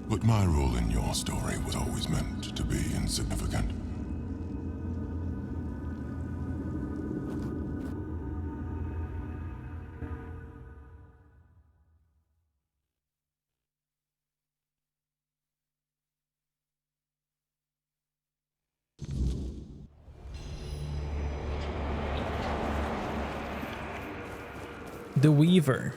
but my role in your story was always meant to be insignificant. The Weaver.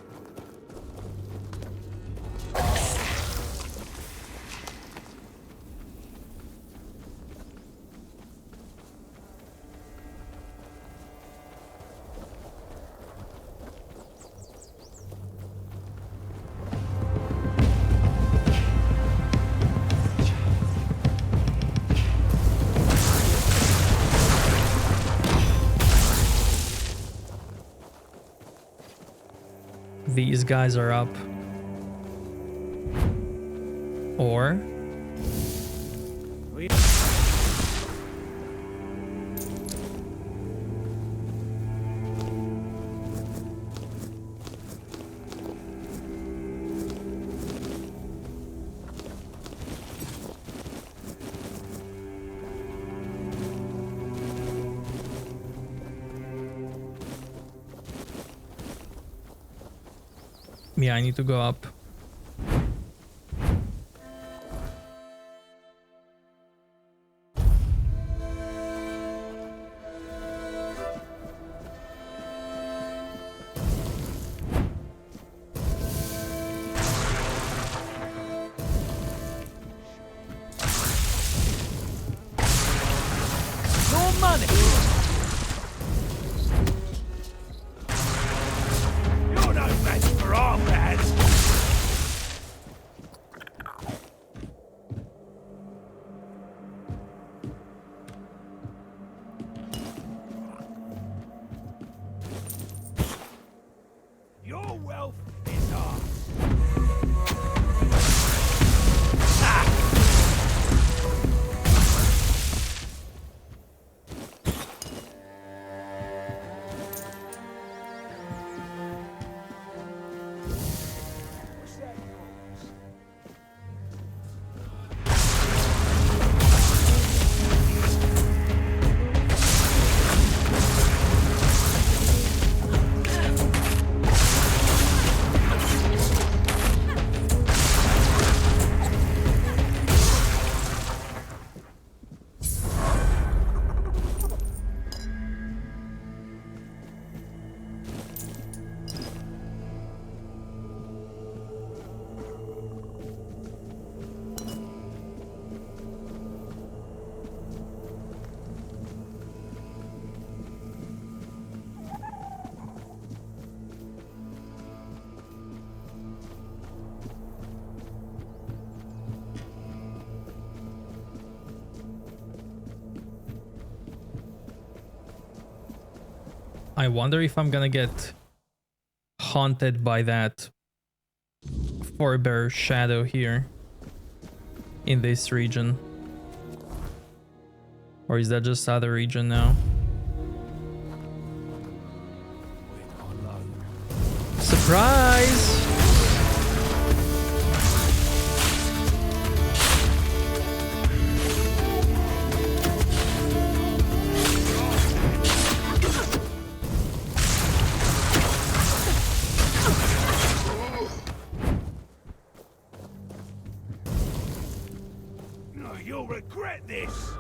These guys are up. Or... yeah, I need to go up. No money! You're no match for our lads! Your wealth is ours. I wonder if I'm gonna get haunted by that forebear shadow here in this region. Or is that just other region now? Surprise! this.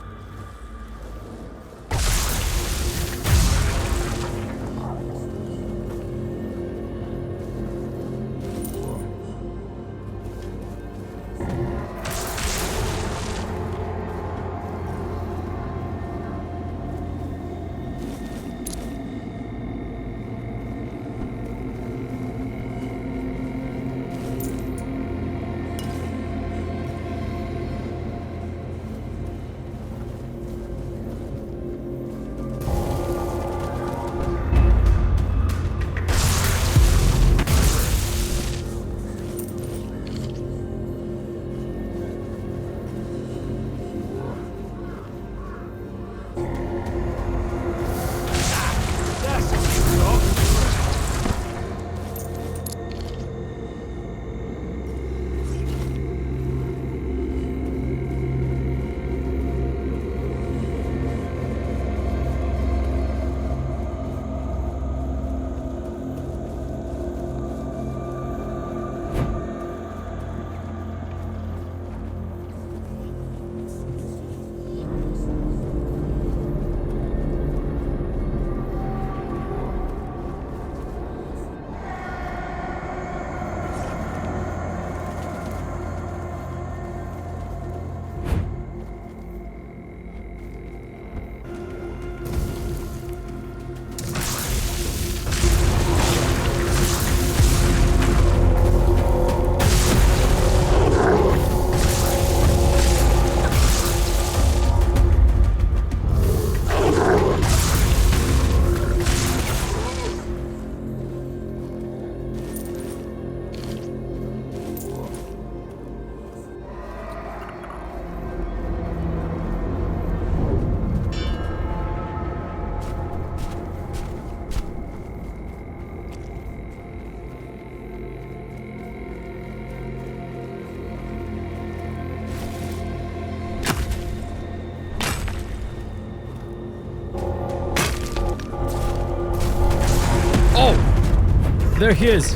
There he is.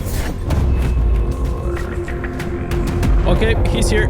Okay, he's here.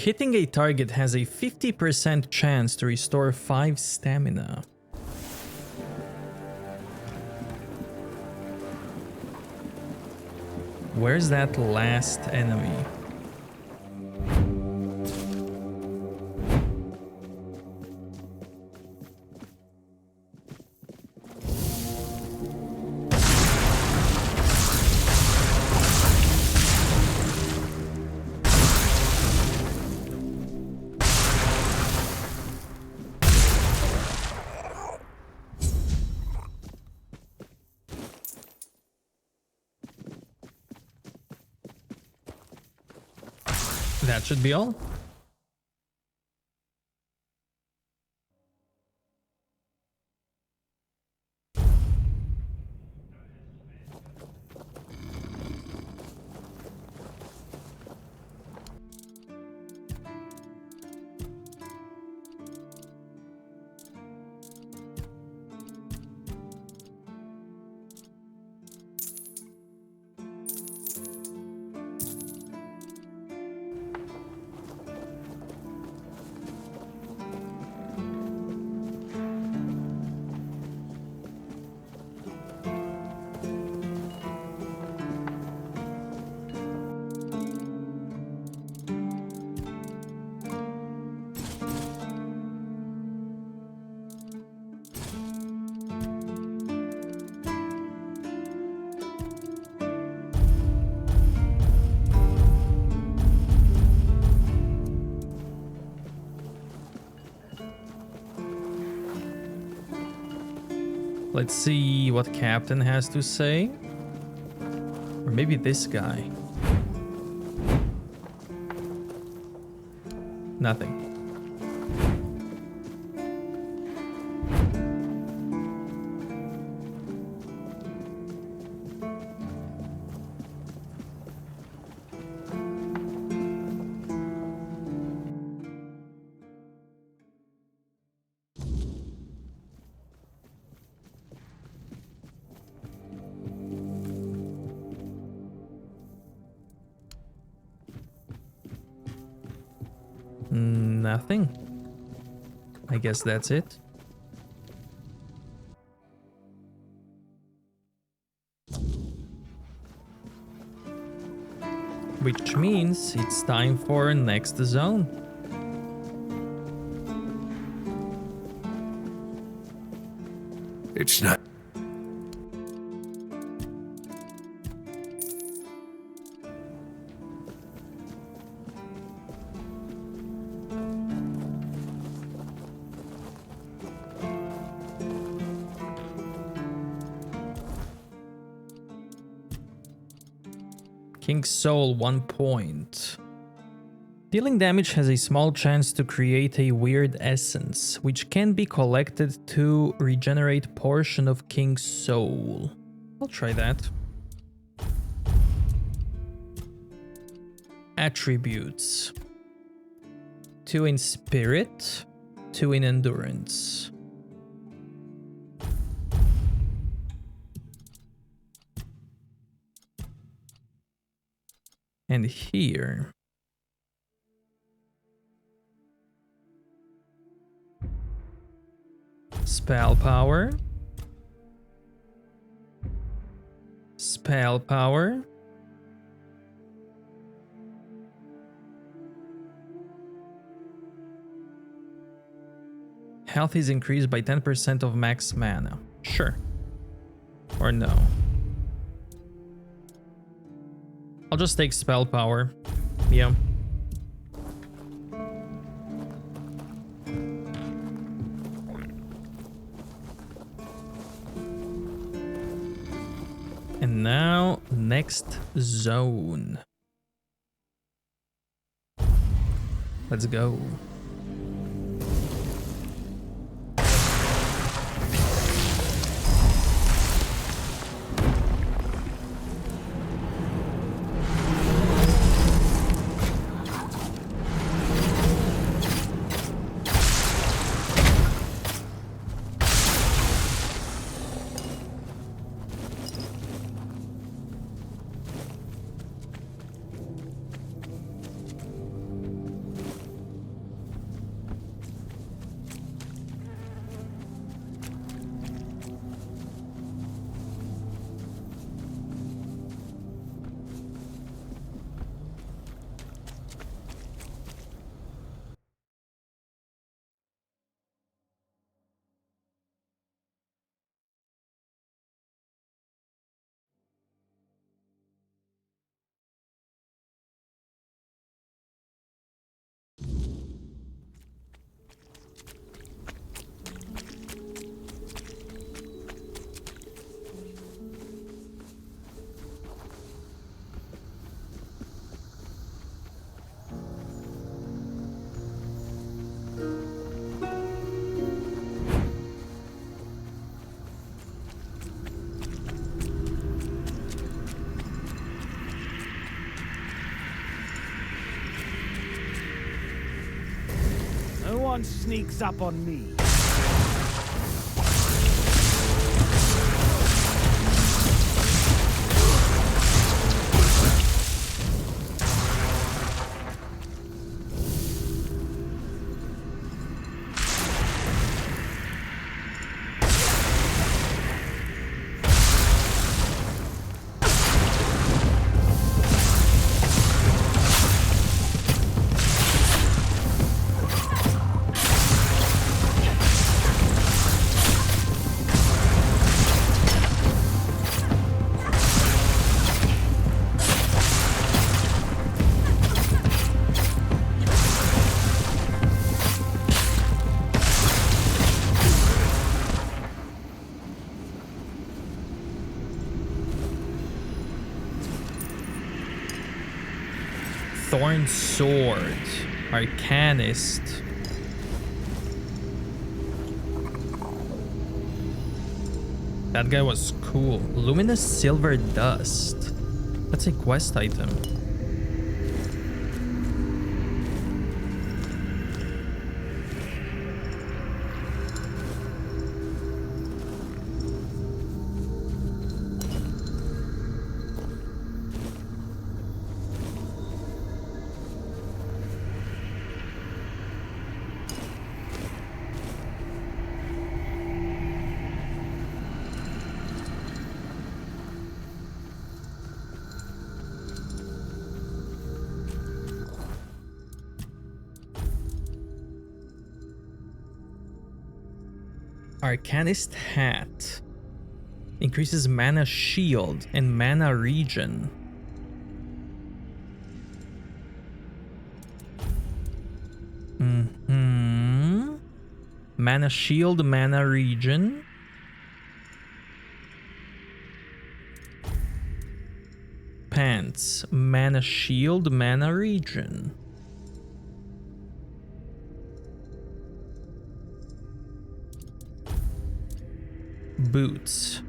Hitting a target has a 50% chance to restore 5 stamina. Where's that last enemy? That should be all. Let's see what Captain has to say. Or maybe this guy. Nothing. Nothing. I guess that's it. Which means it's time for next zone. It's not. King's Soul, 1 point. Dealing damage has a small chance to create a weird essence, which can be collected to regenerate portion of King's Soul. I'll try that. Attributes. 2 in Spirit, 2 in Endurance. And here, spell power, spell power, health is increased by 10% of max mana. Sure. Or no. I'll just take spell power. Yeah. And now, next zone. Let's go. anyone sneaks up on me. Thorn Sword. Arcanist. That guy was cool. Luminous Silver Dust. That's a quest item. Arcanist Hat. Increases mana shield and mana regen. Mana shield, mana regen. Pants. Mana shield, mana regen. Boots.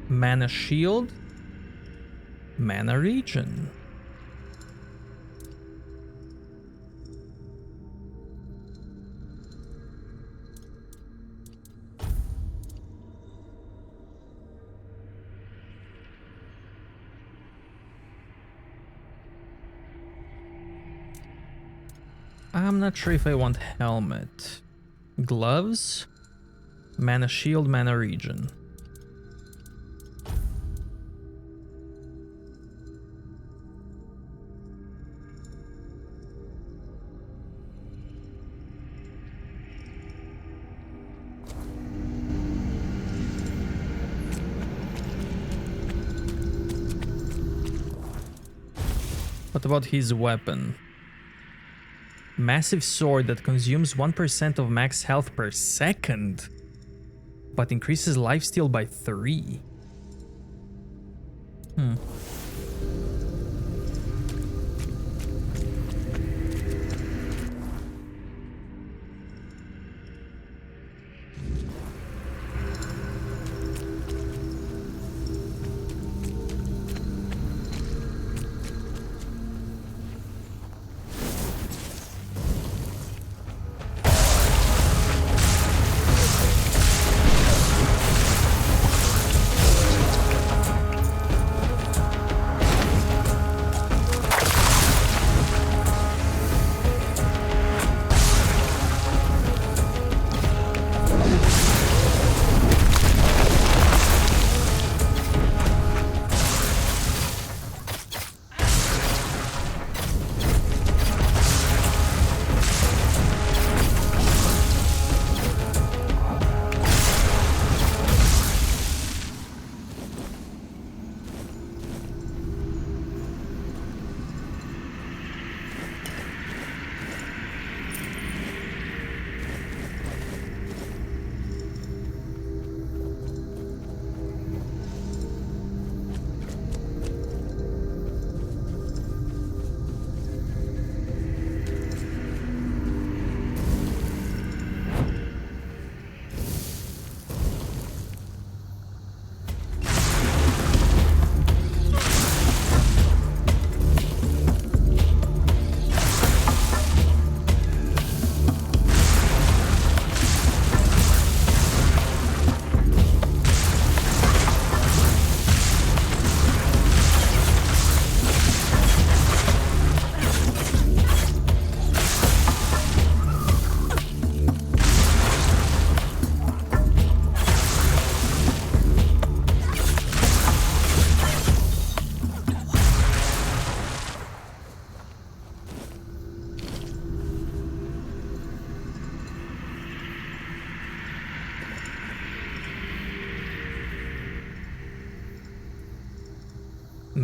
Mana shield. Mana regen. I'm not sure if I want helmet. Gloves. Mana shield, mana regen. What about his weapon? Massive sword that consumes 1% of max health per second, but increases lifesteal by 3.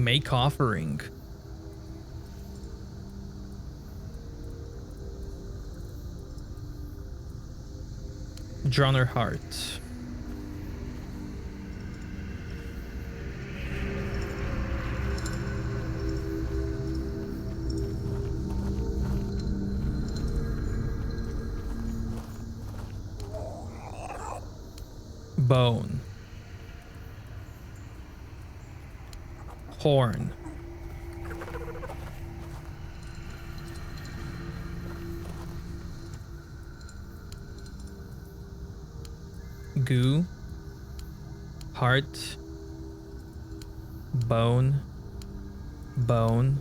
Make offering. Droner heart. Bone. Horn. Goo. Heart. Bone. Bone.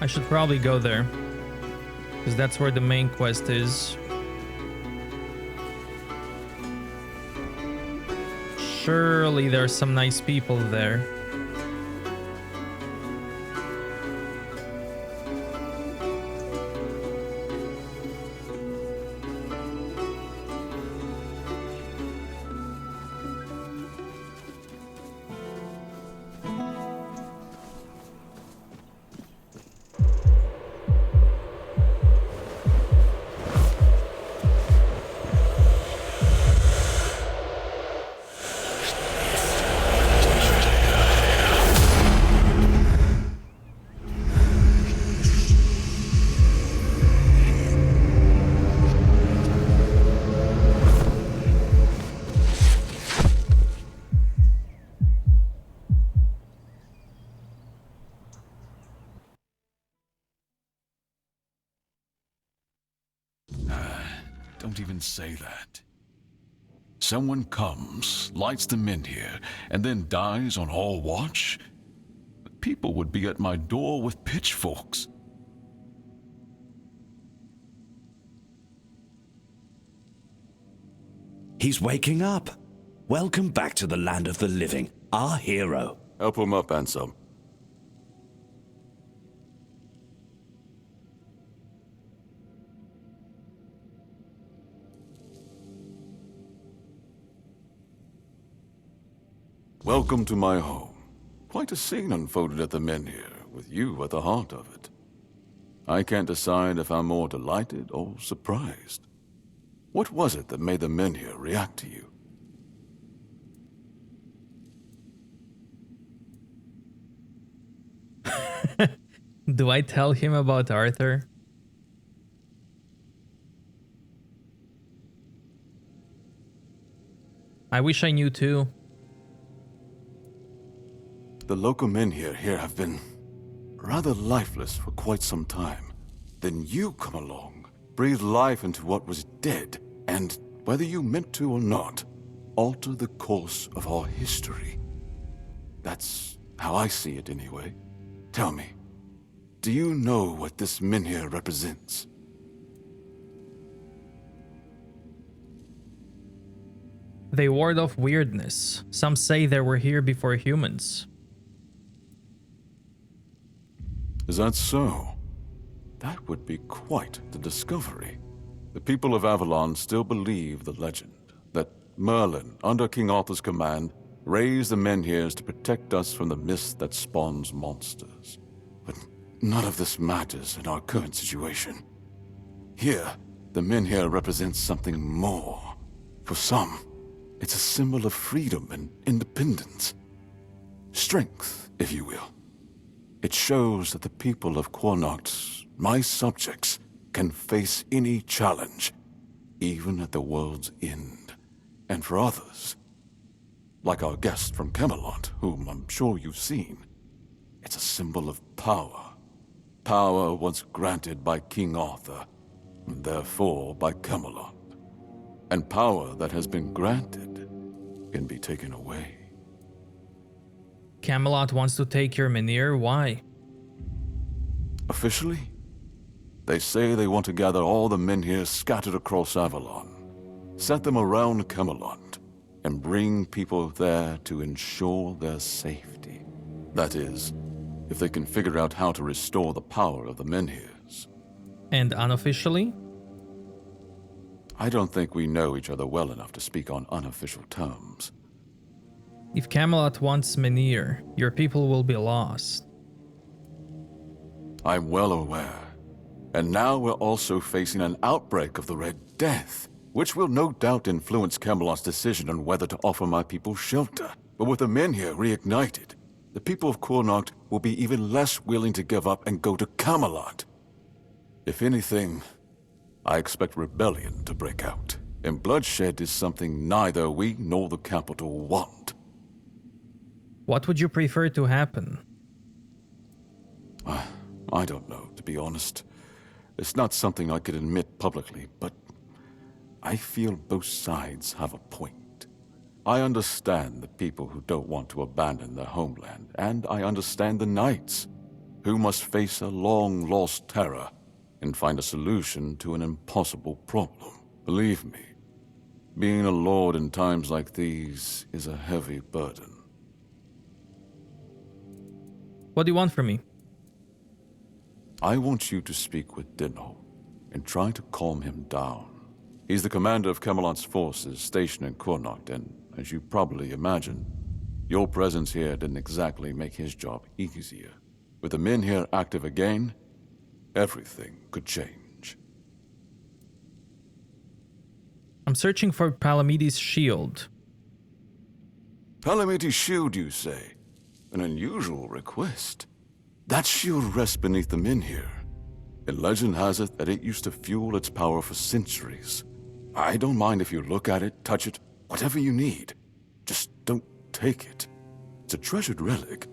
I should probably go there. Because that's where the main quest is. Surely there's some nice people there. Don't even say that. Someone comes, lights them in here, and then dies on all watch? People would be at my door with pitchforks. He's waking up. Welcome back to the land of the living, our hero. Help him up, Ansem. Welcome to my home. Quite a scene unfolded at the Menhir, with you at the heart of it. I can't decide if I'm more delighted or surprised. What was it that made the Menhir react to you? Do I tell him about Arthur? I wish I knew too. The local Menhir here have been rather lifeless for quite some time. Then you come along, breathe life into what was dead, and, whether you meant to or not, alter the course of our history. That's how I see it anyway. Tell me, do you know what this Menhir represents? They ward off weirdness. Some say they were here before humans. Is that so? That would be quite the discovery. The people of Avalon still believe the legend, that Merlin, under King Arthur's command, raised the Menhirs to protect us from the mist that spawns monsters. But none of this matters in our current situation. Here, the Menhir represents something more. For some, it's a symbol of freedom and independence. Strength, if you will. It shows that the people of Quornoct, my subjects, can face any challenge, even at the world's end. And for others, like our guest from Camelot, whom I'm sure you've seen, it's a symbol of power. Power once granted by King Arthur, and therefore by Camelot. And power that has been granted can be taken away. Camelot wants to take your Menhir, why? Officially, they say they want to gather all the Menhirs scattered across Avalon, set them around Camelot, and bring people there to ensure their safety. That is, if they can figure out how to restore the power of the Menhirs. And unofficially? I don't think we know each other well enough to speak on unofficial terms. If Camelot wants Menhir, your people will be lost. I'm well aware. And now we're also facing an outbreak of the Red Death, which will no doubt influence Camelot's decision on whether to offer my people shelter. But with the Menhir reignited, the people of Quornoct will be even less willing to give up and go to Camelot. If anything, I expect rebellion to break out, and bloodshed is something neither we nor the capital want. What would you prefer to happen? I don't know, to be honest. It's not something I could admit publicly, but I feel both sides have a point. I understand the people who don't want to abandon their homeland, and I understand the knights who must face a long-lost terror and find a solution to an impossible problem. Believe me, being a lord in times like these is a heavy burden. What do you want from me? I want you to speak with Dinno and try to calm him down. He's the commander of Camelot's forces stationed in Connacht, and as you probably imagine, your presence here didn't exactly make his job easier. With the men here active again, everything could change. I'm searching for Palamedes' shield. Palamedes' shield, you say? An unusual request. That shield rests beneath the men here. And legend has it that it used to fuel its power for centuries. I don't mind if you look at it, touch it, whatever you need. Just don't take it. It's a treasured relic,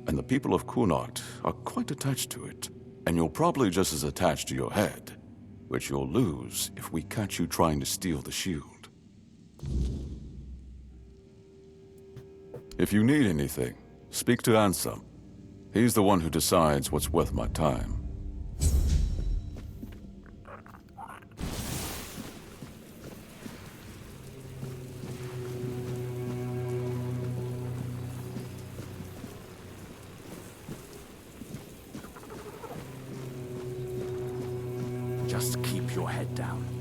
and the people of Connacht are quite attached to it. And you're probably just as attached to your head, which you'll lose if we catch you trying to steal the shield. If you need anything, speak to Ansem. He's the one who decides what's worth my time. Just keep your head down.